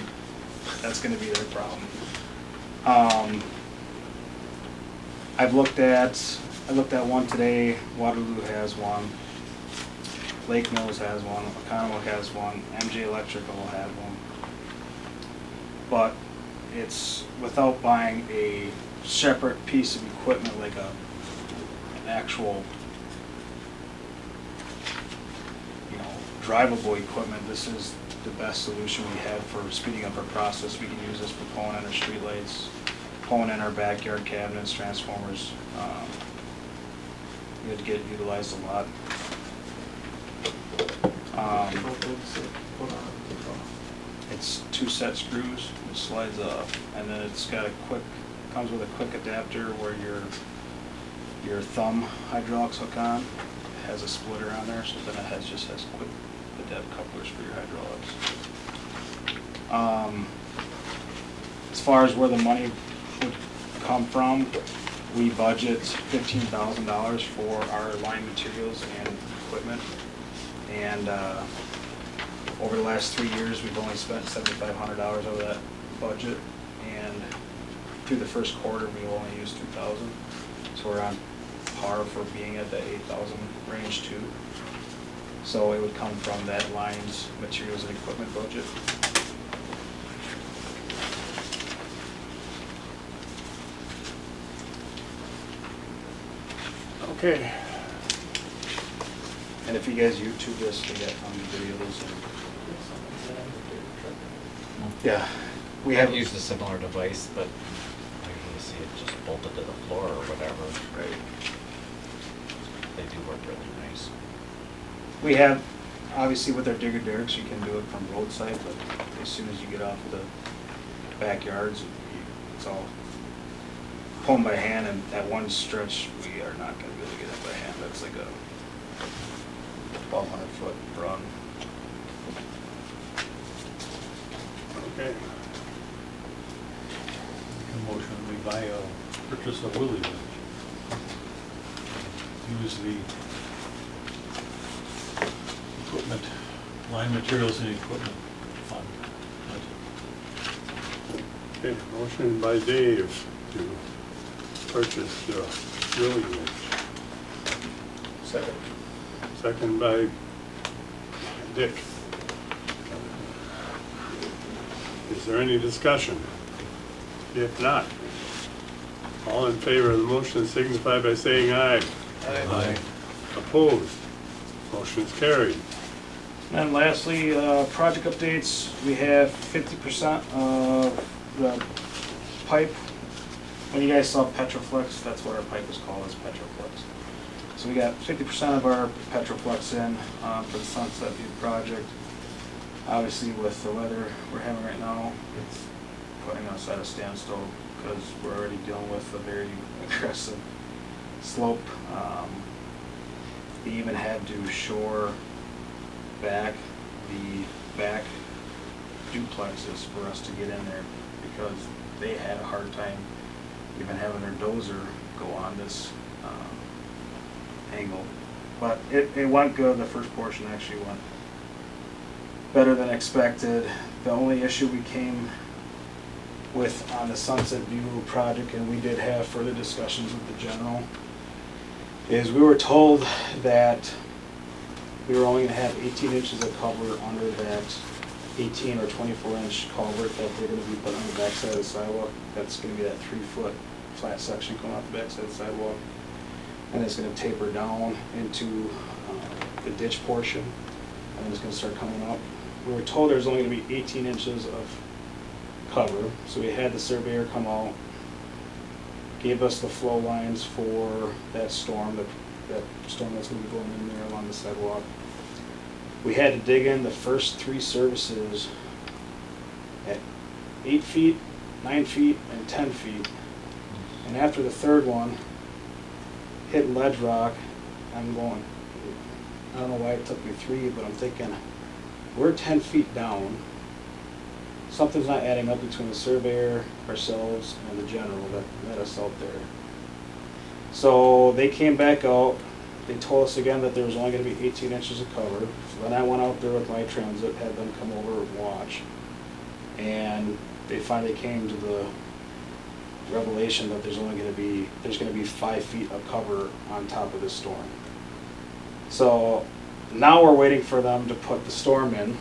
that's gonna be their problem. I looked at one today, Waterloo has one, Lake Mills has one, Econo has one, MJ Electrical had one. But it's without buying a separate piece of equipment like an actual, you know, drivable equipment. This is the best solution we have for speeding up our process. We can use this for pulling in our streetlights, pulling in our backyard cabinets, transformers. We had to get utilized a lot. It's 2 set screws, it slides up, and then it's got a quick, comes with a quick adapter where your thumb hydraulics hook on. It has a splitter on there, so then it just has quick adapt couplers for your hydraulics. As far as where the money would come from, we budget $15,000 for our line materials and equipment. And over the last 3 years, we've only spent $7,500 over that budget. And through the first quarter, we only used $2,000. So we're on par for being at the $8,000 range too. So it would come from that line's materials and equipment budget. Okay. And if you guys YouTube this, we got videos. Yeah, we I've have used a similar device, but I usually see it just bolted to the floor or whatever. Right. They do work really nice. We have, obviously with our digger derricks, you can do it from roadside, but as soon as you get off the backyards, it's all pulling by hand, and that one stretch, we are not gonna be able to get it by hand. That's like a 1,200-foot run. Okay. Make a motion, we buy purchase a Willie winch. Use the equipment, line materials and equipment fund. Okay, motion by Dave to purchase the Willie winch. Second. Second by Dick. Is there any discussion? If not, all in favor of the motion signify by saying aye. Aye. Opposed? Motion is carried. And lastly, project updates, we have 50% of the pipe. When you guys saw Petroflex, that's what our pipe is called, is Petroflex. So we got 50% of our Petroflex in for the Sunset View project. Obviously with the weather we're having right now, it's putting us at a standstill because we're already dealing with a very aggressive slope. We even had to shore back the back duplexes for us to get in there because they had a hard time even having their dozer go on this angle. But it went good. The first portion actually went better than expected. The only issue we came with on the Sunset View project, and we did have further discussions with the general, is we were told that we were only going to have 18 inches of cover under that 18 or 24-inch culvert that they're going to be putting on the backside of the sidewalk. That's going to be that 3-foot flat section coming off the backside of the sidewalk. And it's going to taper down into the ditch portion, and then it's going to start coming up. We were told there's only going to be 18 inches of cover, so we had the surveyor come out, gave us the flow lines for that storm, that storm that's going to be going in there along the sidewalk. We had to dig in the first 3 services at 8 feet, 9 feet, and 10 feet. And after the third one, hit ledge rock, I'm going, I don't know why it took me 3, but I'm thinking, we're 10 feet down. Something's not adding up between the surveyor, ourselves, and the general that met us out there. So they came back out. They told us again that there was only going to be 18 inches of cover. So then I went out there with my transit, had them come over and watch. And they finally came to the revelation that there's gonna be 5 feet of cover on top of the storm. So now we're waiting for them to put the storm in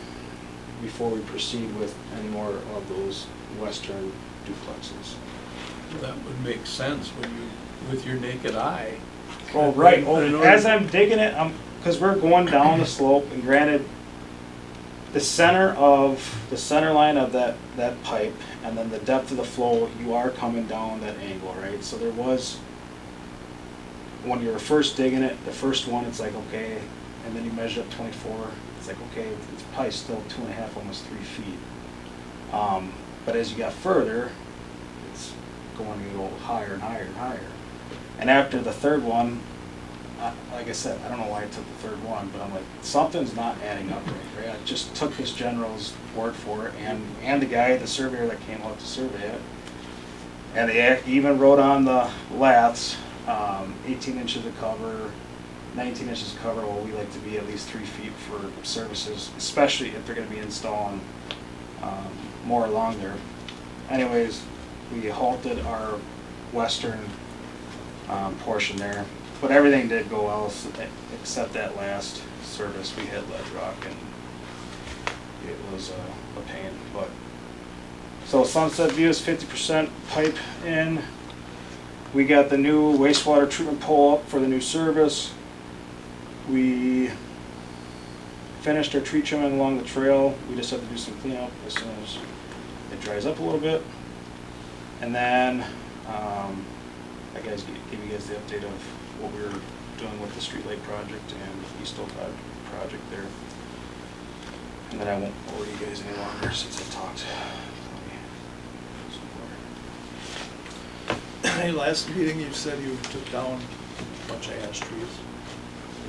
before we proceed with any more of those western duplexes. That would make sense when with your naked eye. Oh, right, I know as you- I'm digging it, cause we're going down the slope, and granted, the center line of that pipe, and then the depth of the flow, you are coming down that angle, right? So there was, when you were first digging it, the first one, it's like, okay, and then you measure up 24, it's like, okay, it's probably still 2.5, almost 3 feet. But as you got further, it's going to go higher and higher and higher. And after the third one, like I said, I don't know why I took the third one, but I'm like, something's not adding up right? I just took this general's word for it, and the guy, the surveyor that came out to survey it. And they even wrote on the laths, 18 inches of cover, 19 inches of cover. Well, we like to be at least 3 feet for services, especially if they're gonna be installing more along there. Anyways, we halted our western portion there. But everything did go well, except that last service. We hit lead rock, and it was a pain. But so Sunset View is 50% pipe in. We got the new wastewater treatment pole up for the new service. We finished our tree trimming along the trail. We just have to do some cleanup as soon as it dries up a little bit. And then I guys give you guys the update of what we were doing with the streetlight project and East Oak project there. And then I won't bore you guys any longer since I talked. Hey, last meeting you said you took down a bunch of ash trees.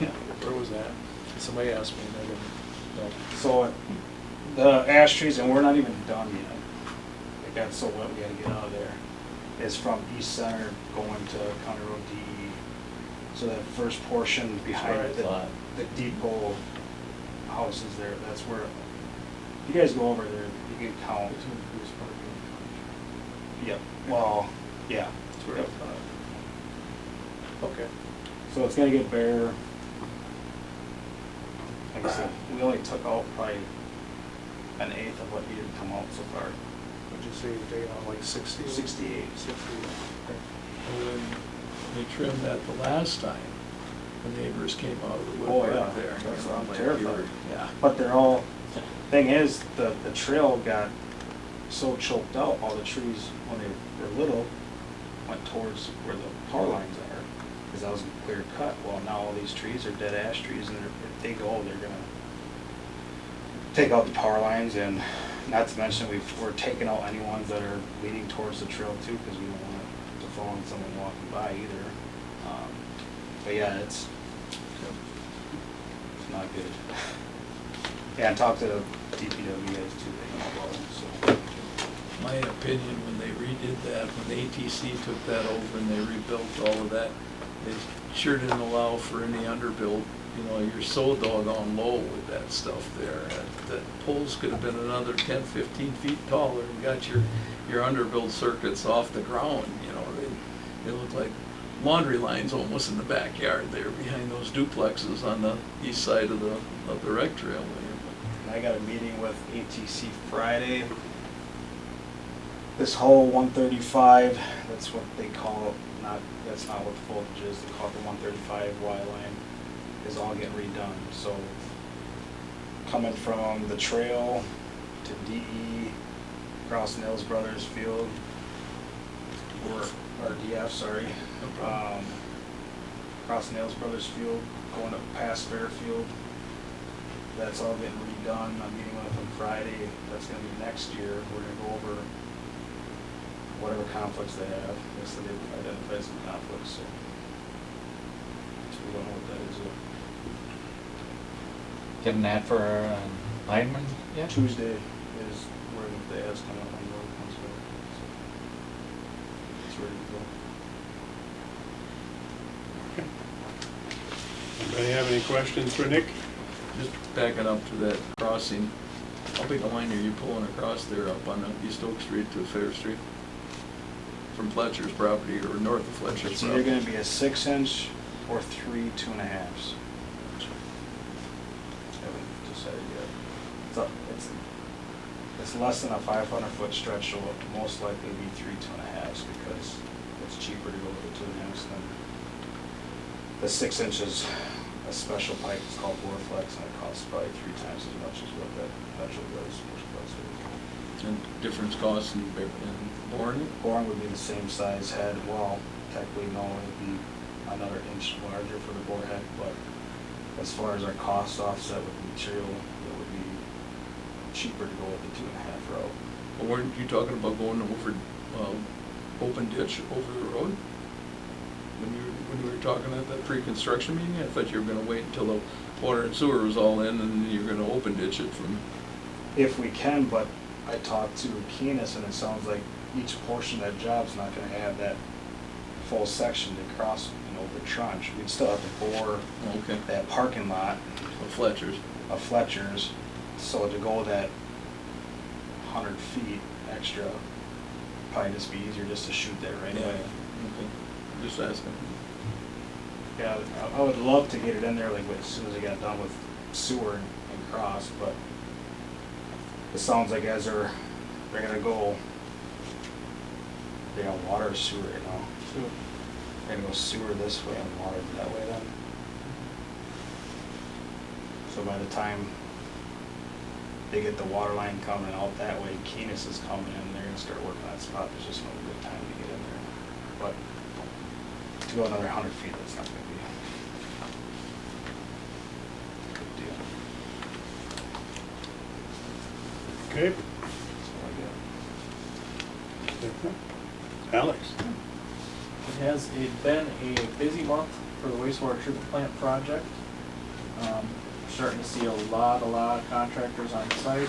Yeah. Where was that? Somebody asked me and I didn't know. So the ash trees, and we're not even done yet. It got so wet we had to get out of there. Is from East Center going to County Road DE. So that first portion behind Right. the depot houses there, that's where, you guys go over there, you can count. Between Bruce Park and Yep, well, yeah. that's where I Yep. thought. Okay. So it's gonna get bare. Like I said, we only took out probably 1/8 of what needed to come out so far. Would you say you're taking on like 60? 68. 60. Okay. And when they trimmed that the last time, the neighbors came out of the Oh, woodwork yeah. there. That's you know, I'm like terrified. you were- Yeah. But they're all, thing is, the trail got so choked out, all the trees, when they were little, went towards where the power lines are, because that was a clear cut. Well, now all these trees are dead ash trees, and if they go, they're gonna take out the power lines, and not to mention, we're taking out any ones that are leading towards the trail too, because we don't want it to fall on someone walking by either. But yeah, it's not good. Yeah, and talk to the DPW guys too, they know about it, so. My opinion, when they redid that, when the ATC took that over and they rebuilt all of that, they sure didn't allow for any underbuild. You know, you're so doggone low with that stuff there. That poles could have been another 10, 15 feet taller and got your underbuild circuits off the ground, you know. They look like laundry lines almost in the backyard there behind those duplexes on the east side of the rec trail there. And I got a meeting with ATC Friday. This whole 135, that's what they call it, that's not what the voltage is, they call it the 135 Y line, is all getting redone. So coming from the trail to DE, across Nils Brothers Field, or DF, sorry. Across Nils Brothers Field, going up past Fairfield. That's all getting redone. I'm meeting with them Friday. That's gonna be next year. We're gonna go over whatever conflicts they have. They said they've identified some conflicts, so we don't know what that is yet. Getting that for lineman yet? Tuesday is where the ads come up on the road comes over. So it's ready to go. Anybody have any questions for Nick? Just backing up to that crossing, how big a line are you pulling across there up on East Oak Street to Fair Street? from Fletcher's property or north of Fletcher's It's either property. gonna be a 6-inch or 3 2.5s. Haven't decided yet. It's less than a 500-foot stretch, so it'll most likely be 3 2.5s because it's cheaper to go with the 2.5s than the 6 inches. A special pipe is called Boreflex, and it costs probably 3 times as much as what that eventually goes. And difference costs in boring it? Boring would be the same size head. Well, technically no, it'd be another inch larger for the bore head, but as far as our cost offset with material, it would be cheaper to go with the 2.5 route. Well, weren't you talking about going over, open ditch over the road? When you were talking at that pre-construction meeting, I thought you were gonna wait until the water and sewer was all in and then you're gonna open ditch it from, If we can, but I talked to Keenest and it sounds like each portion of that job's not gonna have that full section to cross, the trench. We'd still have to bore okay, that parking lot of Fletcher's. of Fletcher's, so to go that 100 feet extra, probably just be easier just to shoot there right away. Okay, just asking. Yeah, I would love to get it in there like as soon as I got done with sewer and cross, but it sounds like as they're gonna go, they got water or sewer right now. They're gonna go sewer this way and water that way then. So by the time they get the water line coming out that way, Keenest is coming in, they're gonna start working on that spot. There's just no good time to get in there. But to go another 100 feet, that's not gonna be a good deal. Okay, So Alex? It has been a busy month for the wastewater treatment plant project. Starting to see a lot of contractors on site.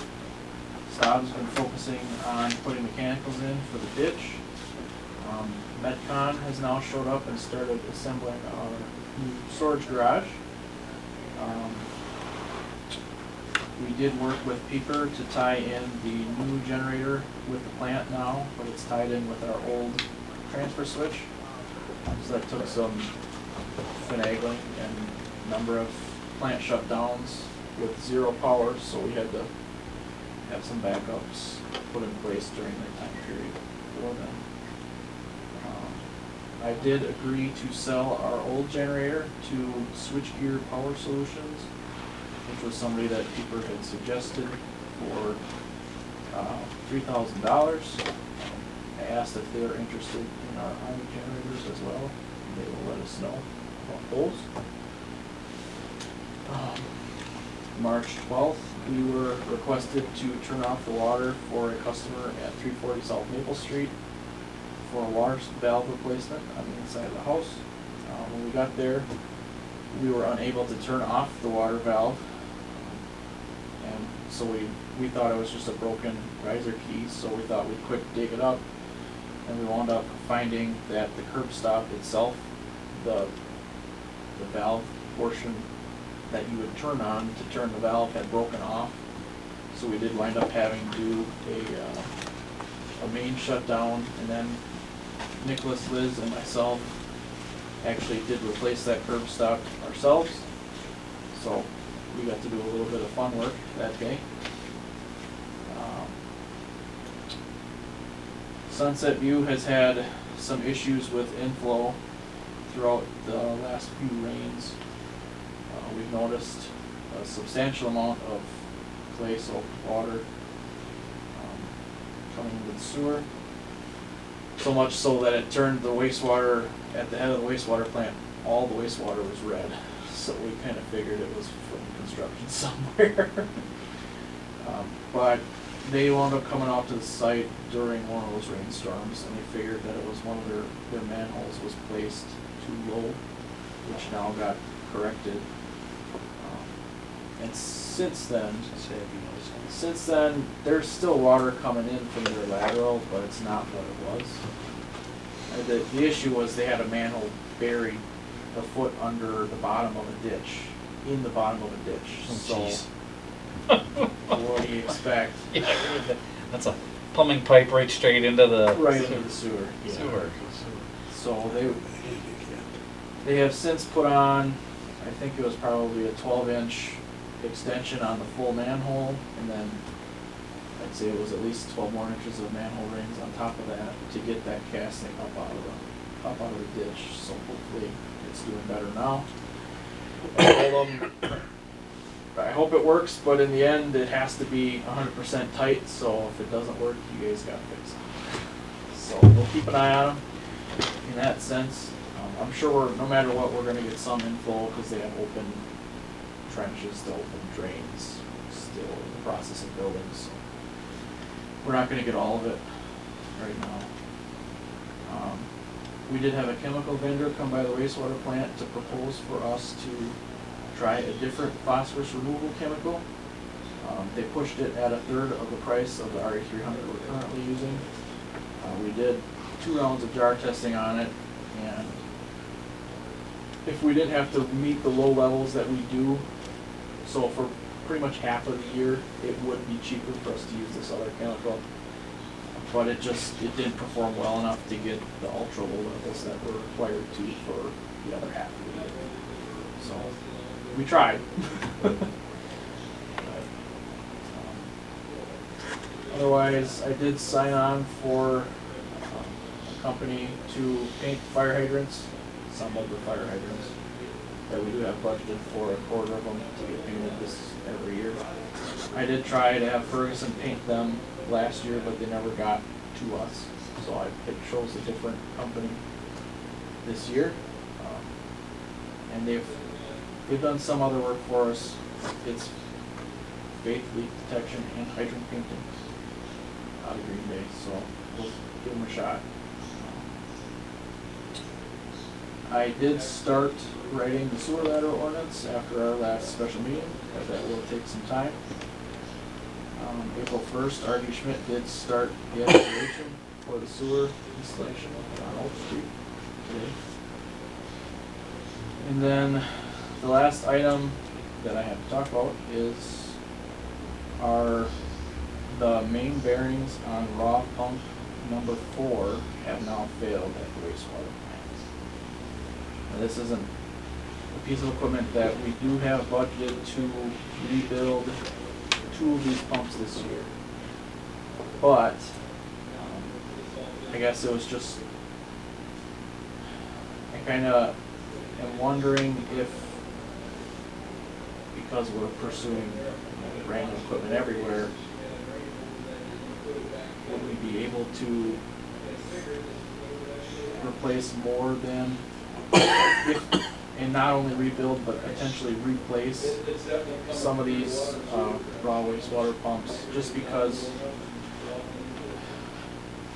Staub's been focusing on putting mechanicals in for the ditch. Metcon has now showed up and started assembling our new storage garage. We did work with Peeper to tie in the new generator with the plant now, but it's tied in with our old transfer switch. So that took some finagling and number of plant shutdowns with zero power, so we had to have some backups put in place during that time period for them. I did agree to sell our old generator to Switchgear Power Solutions, which was somebody that Peeper had suggested for $3,000. I asked if they were interested in our Army generators as well. They will let us know about those. March 12th, we were requested to turn off the water for a customer at 340 South Maple Street for a water valve replacement on the inside of the house. When we got there, we were unable to turn off the water valve. And so we thought it was just a broken riser key, so we thought we'd quick dig it up. And we wound up finding that the curb stop itself, the valve portion that you would turn on to turn the valve had broken off. So we did wind up having to do a main shutdown, and then Nicholas, Liz, and myself actually did replace that curb stop ourselves. So we got to do a little bit of fun work that day. Sunset View has had some issues with inflow throughout the last few rains. We've noticed a substantial amount of clay soaked water coming into the sewer. So much so that it turned the wastewater, at the head of the wastewater plant, all the wastewater was red. So we kind of figured it was from construction somewhere. But they wound up coming out to the site during one of those rainstorms, and they figured that it was one of their manholes was placed too low, which now got corrected. And since then, there's still water coming in from their lateral, but it's not what it was. The issue was they had a manhole buried a foot under the bottom of a ditch, in the bottom of a ditch. Oh, So, jeez. what do you expect? Yeah, that's a plumbing pipe right straight into the right into the sewer. Yeah. sewer. So they have since put on, I think it was probably a 12-inch extension on the full manhole, and then I'd say it was at least 12 more inches of manhole rings on top of that to get that casting up out of the ditch. So hopefully it's doing better now. I told them, I hope it works, but in the end it has to be 100% tight. So if it doesn't work, you guys gotta fix it. So we'll keep an eye on them in that sense. I'm sure no matter what, we're gonna get some inflow because they have open trenches to open drains still in the process of building. So we're not gonna get all of it right now. We did have a chemical vendor come by the wastewater plant to propose for us to try a different phosphorus removal chemical. They pushed it at a third of the price of the RE300 we're currently using. We did 2 rounds of jar testing on it, and if we didn't have to meet the low levels that we do, so for pretty much half of the year, it would be cheaper for us to use this other chemical. But it didn't perform well enough to get the ultra low levels that were required to for the other half of the year. So we tried. Otherwise, I did sign on for a company to paint fire hydrants, some of the fire hydrants that we do have budgeted for, a quarter of them to get painted this every year. I did try to have Ferguson paint them last year, but they never got to us, so I chose a different company this year. And they've done some other work for us. It's faith leak detection and hydrant painting out of Green Bay, so we'll give them a shot. I did start writing the sewer lateral ordinance after our last special meeting, but that will take some time. April 1st, R.D. Schmidt did start the excavation for the sewer installation on Oak Street today. And then the last item that I have to talk about is the main bearings on raw pump number 4 have now failed at the wastewater plant. Now, this isn't a piece of equipment that we do have budgeted to rebuild 2 of these pumps this year. But I guess it was just, I kind of am wondering if, because we're pursuing brand new equipment everywhere, would we be able to replace more than, and not only rebuild, but potentially replace some of these raw wastewater pumps, just because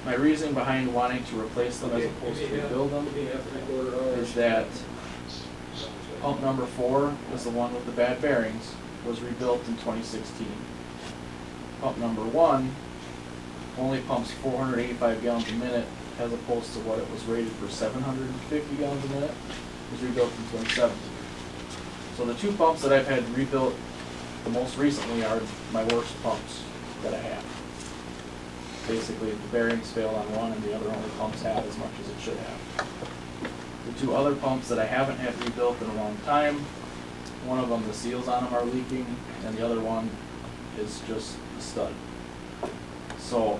my reasoning behind wanting to replace them as opposed to rebuild them is that pump number 4 was the one with the bad bearings, was rebuilt in 2016. Pump number 1 only pumps 485 gallons a minute as opposed to what it was rated for 750 gallons a minute. Was rebuilt in 2017. So the 2 pumps that I've had rebuilt the most recently are my worst pumps that I have. Basically, the bearings failed on one and the other only pumps half as much as it should have. The 2 other pumps that I haven't had rebuilt in a long time, one of them, the seals on them are leaking, and the other one is just a stud. So,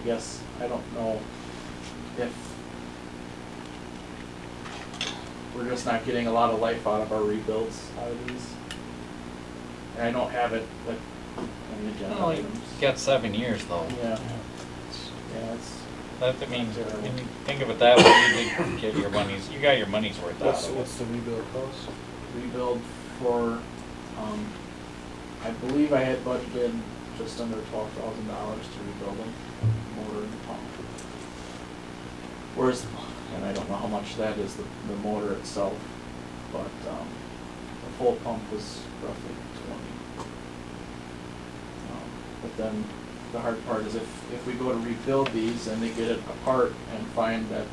I guess I don't know if we're just not getting a lot of life out of our rebuilds out of these. And I don't have it like on the agenda Well, you items. got 7 years though. Yeah. Yeah, it's, That, I mean, when you think of it that way, you did get your money's, you got your money's worth out of it. What's the rebuild cost? rebuild for, I believe I had budgeted just under $12,000 to rebuild them, motor and pump. Whereas, and I don't know how much that is, the motor itself, but the full pump was roughly 20. But then the hard part is if we go to rebuild these and they get it apart and find that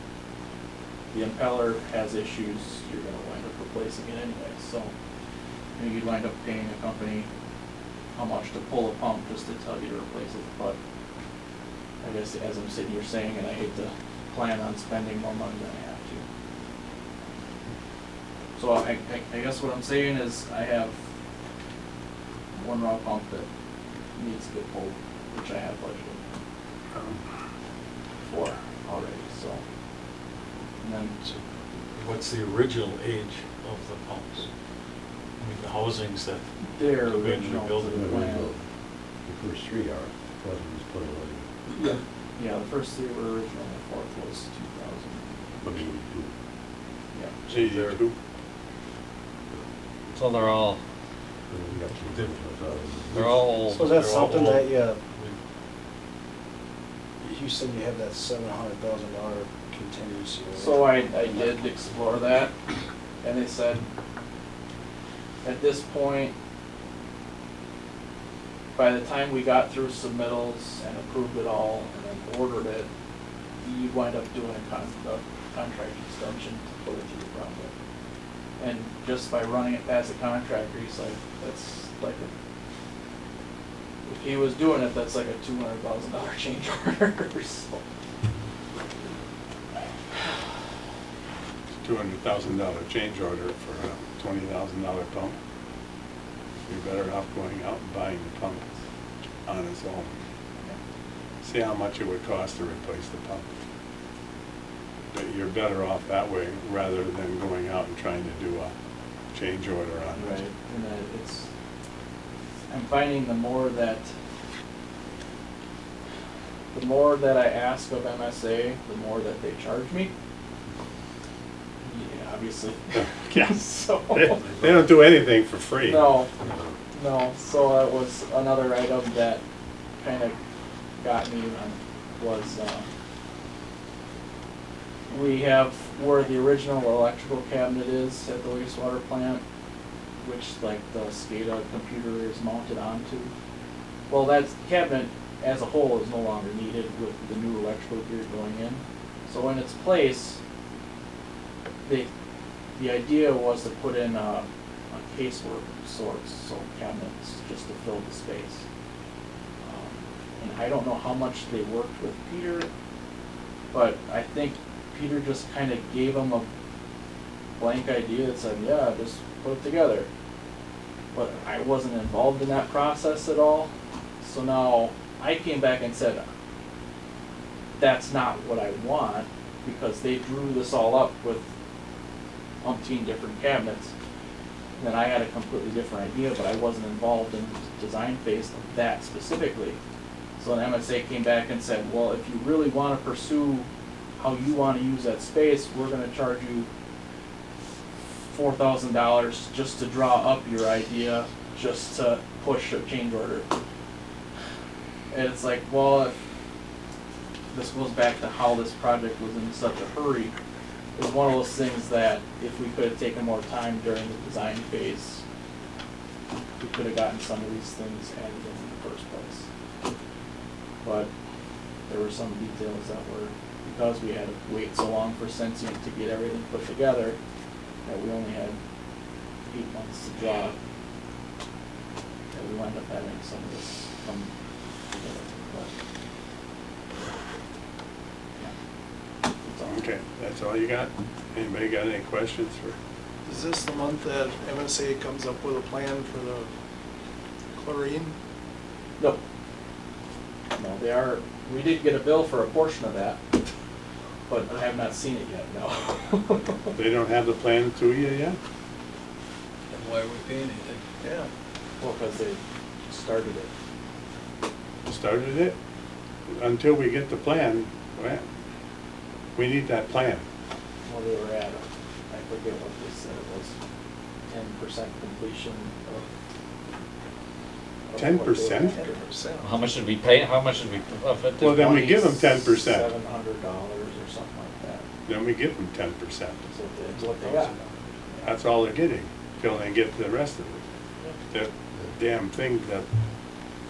the impeller has issues, you're going to wind up replacing it anyway. So you'd wind up paying a company how much to pull a pump just to tell you to replace it, but I guess as I'm sitting here saying it, I hate to plan on spending more money than I have to. So I guess what I'm saying is I have one raw pump that needs to get pulled, which I have budgeted for already, so. And then, So what's the original age of the pumps? I mean, the housings that, they're Go ahead and original rebuild to it. the plan. The first three are, wasn't just put away. Yeah, the first three were original, the fourth was 2000. But maybe two. Yeah. 82. So they're all, We got some different, they're all old. So that's They're all something old. that you said you have that $700,000 contingency. right? So I did explore that, and they said, at this point, by the time we got through submittals and approved it all, and then ordered it, you wind up doing a contract extension to put it through the project. And just by running it past the contractor, he's like, that's like if he was doing it, that's like a $200,000 change order, so. $200,000 change order for a $20,000 pump. You're better off going out and buying the pump on its own. See how much it would cost to replace the pump. But you're better off that way rather than going out and trying to do a change order on it. Right, and that it's, I'm finding the more that I ask of MSA, the more that they charge me. Yeah, obviously. Yes. So. They don't do anything for free. No, so that was another item that kind of got me was, we have where the original electrical cabinet is at the wastewater plant, which like the SCADA computer is mounted onto. Well, that cabinet as a whole is no longer needed with the new electrical gear going in. So in its place, the idea was to put in a casework sorts, so cabinets just to fill the space. And I don't know how much they worked with Peter, but I think Peter just kind of gave him a blank idea that said, yeah, just put it together. But I wasn't involved in that process at all. So now I came back and said, that's not what I want, because they drew this all up with umpteen different cabinets. And then I had a completely different idea, but I wasn't involved in the design phase of that specifically. So then MSA came back and said, well, if you really want to pursue how you want to use that space, we're going to charge you $4,000 just to draw up your idea, just to push a change order. And it's like, well, if this goes back to how this project was in such a hurry. It was one of those things that if we could have taken more time during the design phase, we could have gotten some of these things added in the first place. But there were some details that were, because we had to wait so long for Sensient to get everything put together, that we only had 8 months to draw, that we wound up having some of this come together. But, yeah, that's all. Okay, that's all you got? Anybody got any questions for? Is this the month that MSA comes up with a plan for the chlorine? No. No, they are, we did get a bill for a portion of that, but I have not seen it yet, no. They don't have the plan to you yet? And why are we paying anything? Yeah. Well, because they started it. Started it? Until we get the plan, well, we need that plan. Well, they were at, I forget what they said, it was 10% completion of. 10%? 10%. How much did we pay, how much did we, of it? Well, then we give them 10%. $700 or something like that. Then we give them 10%. That's what they got. That's all they're getting, till they get the rest of it. That damn thing,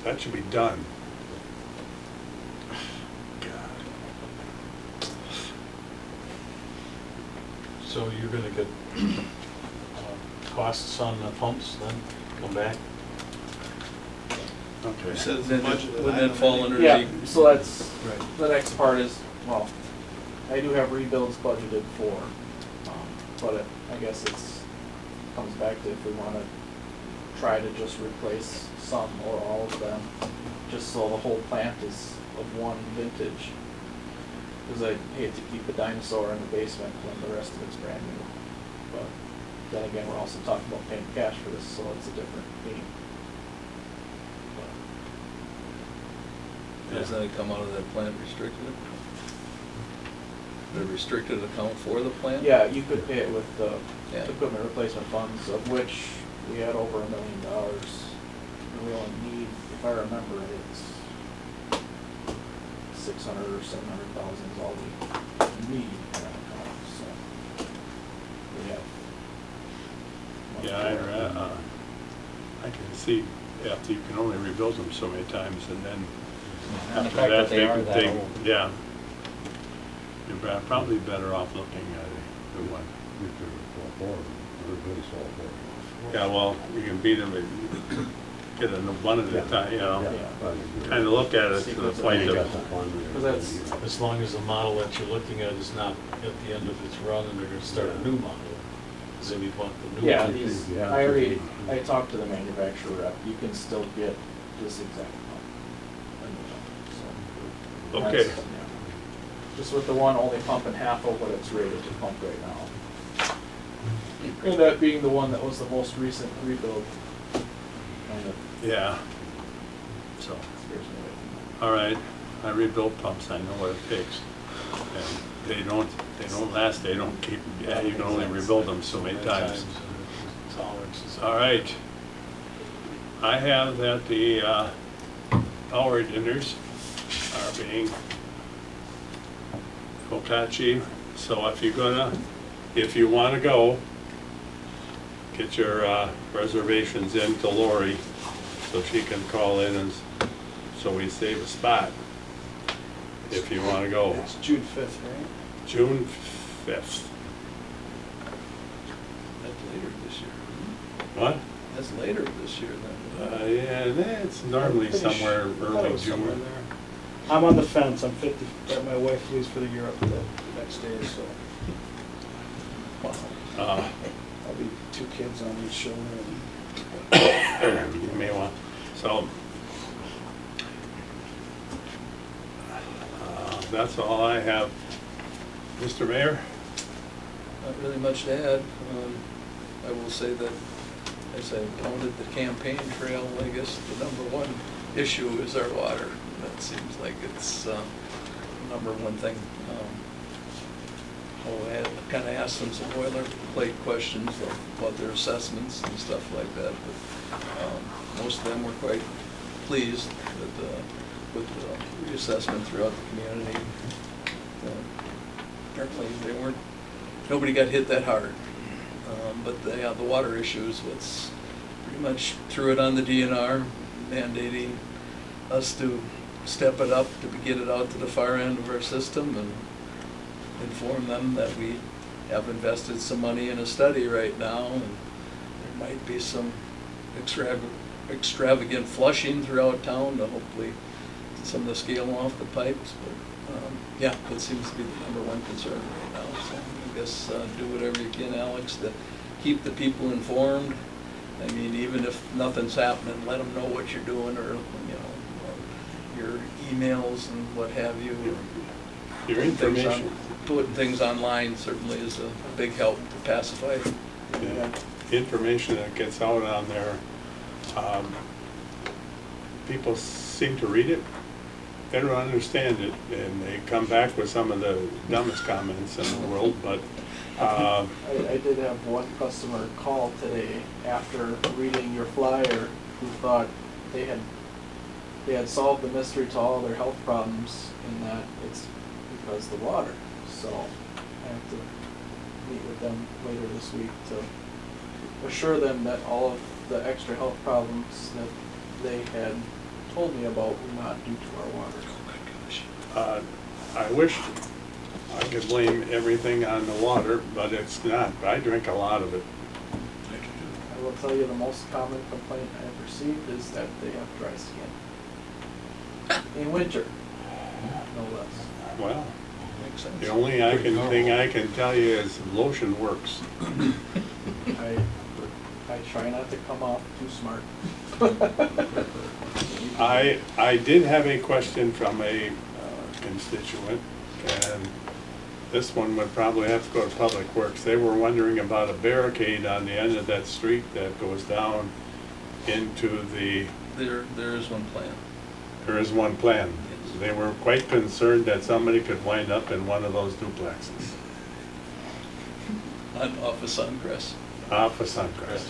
that should be done. so you're gonna get costs on the pumps then, come back? Okay. You said it's Then budgeted. would that fall under Yeah, the, so that's, Right. the next part is, well, I do have rebuilds budgeted for, but I guess comes back to if we wanna try to just replace some or all of them, just so the whole plant is of one vintage. Cause I hate to keep a dinosaur in the basement when the rest of it's brand new. But then again, we're also talking about paying cash for this, so it's a different game. does that come out of that plant restricted? The restricted account for the plant? Yeah, you could pay it with the Yeah. equipment replacement funds, of which we had over $1 million. We only need, if I remember, it's 600 or 700,000 is all we need in that account, so. We have. Yeah, I can see after you can only rebuild them so many times, and then And the after fact that, that they are that they, old. yeah. You're probably better off looking at a new one. We could all four, everybody's all four. Yeah, well, you can beat them and get a one at a time, you know. Yeah. Kind of look at it to the point You got of, the fund. Because that's- As long as the model that you're looking at is not at the end of its run and they're gonna start a new model. Because then you'd want the new Yeah, one. these, Yeah. I talked to the manufacturer rep, you can still get this exact pump. Okay. That's- yeah. Just with the one only pumping half of what it's rated to pump right now. And that being the one that was the most recent rebuild. Kind of yeah. So, scares me away from that. all right, I rebuilt pumps, I know what it takes. And they don't last, they don't keep, yeah, you can only rebuild them so many times. Tolerances. All right. I have that the power dinners are being Kokachi, so if you wanna go, get your reservations in to Lori, so she can call in and, so we save a spot, if you wanna go. It's June 5th, right? June 5th. That's later this year. What? That's later this year then. Yeah, it's normally somewhere I thought it early was somewhere June. there. I'm on the fence, I'm 50, my wife leaves for the Europe the next day, so I'll be 2 kids on each shoulder. You may want, so. That's all I have. Mr. Mayor? Not really much to add. I will say that as I pounded the campaign trail, I guess the number one issue is our water. That seems like it's number one thing. I kind of asked them some boilerplate questions about their assessments and stuff like that, but most of them were quite pleased with the reassessment throughout the community. Apparently nobody got hit that hard. But the water issue is what's pretty much threw it on the DNR, mandating us to step it up to get it out to the far end of our system and inform them that we have invested some money in a study right now and there might be some extravagant flushing throughout town to hopefully get some of the scale off the pipes. But yeah, that seems to be the number one concern right now. So I guess do whatever you can, Alex, to keep the people informed. I mean, even if nothing's happening, let them know what you're doing, or your emails and what have you. Your information. Putting things online certainly is a big help to pacify. Yeah, information that gets out on there, people seem to read it, they don't understand it, and they come back with some of the dumbest comments in the world, but I did have one customer call today after reading your flyer who thought they had solved the mystery to all their health problems and that it's because of the water. So I have to meet with them later this week to assure them that all of the extra health problems that they had told me about were not due to our water. I wish I could blame everything on the water, but it's not. I drink a lot of it. I will tell you the most common complaint I've received is that they have dry skin. In winter, no less. Well, Makes sense. the only thing I can tell you is lotion works. I try not to come off too smart. I did have a question from a constituent, and this one would probably have to go to Public Works. They were wondering about a barricade on the end of that street that goes down into the, There is one plan. there is one plan. They were quite concerned that somebody could wind up in one of those duplexes Off of Suncrest. off of Suncrest.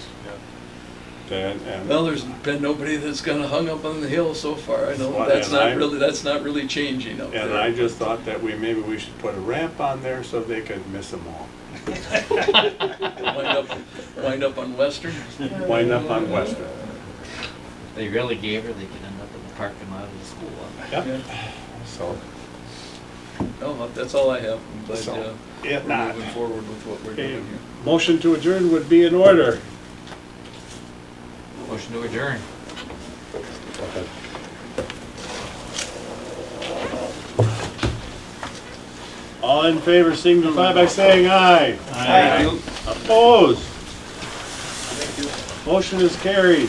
And Well, there's been nobody that's gonna hung up on the hill so far. I know Well, that's and I- that's not really changing up there. and I just thought that maybe we should put a ramp on there so they could miss them all. Wind up on Western. Wind up on Western. If they really gave her, they could end up in the parking lot of the school. Yep. Yeah. So, Oh, that's all I have. I'm glad, So, we're if not, moving forward with what we're okay, doing here. motion to adjourn would be in order. Motion to adjourn. Okay. All in favor signify by saying aye. Aye. Opposed? Motion is carried.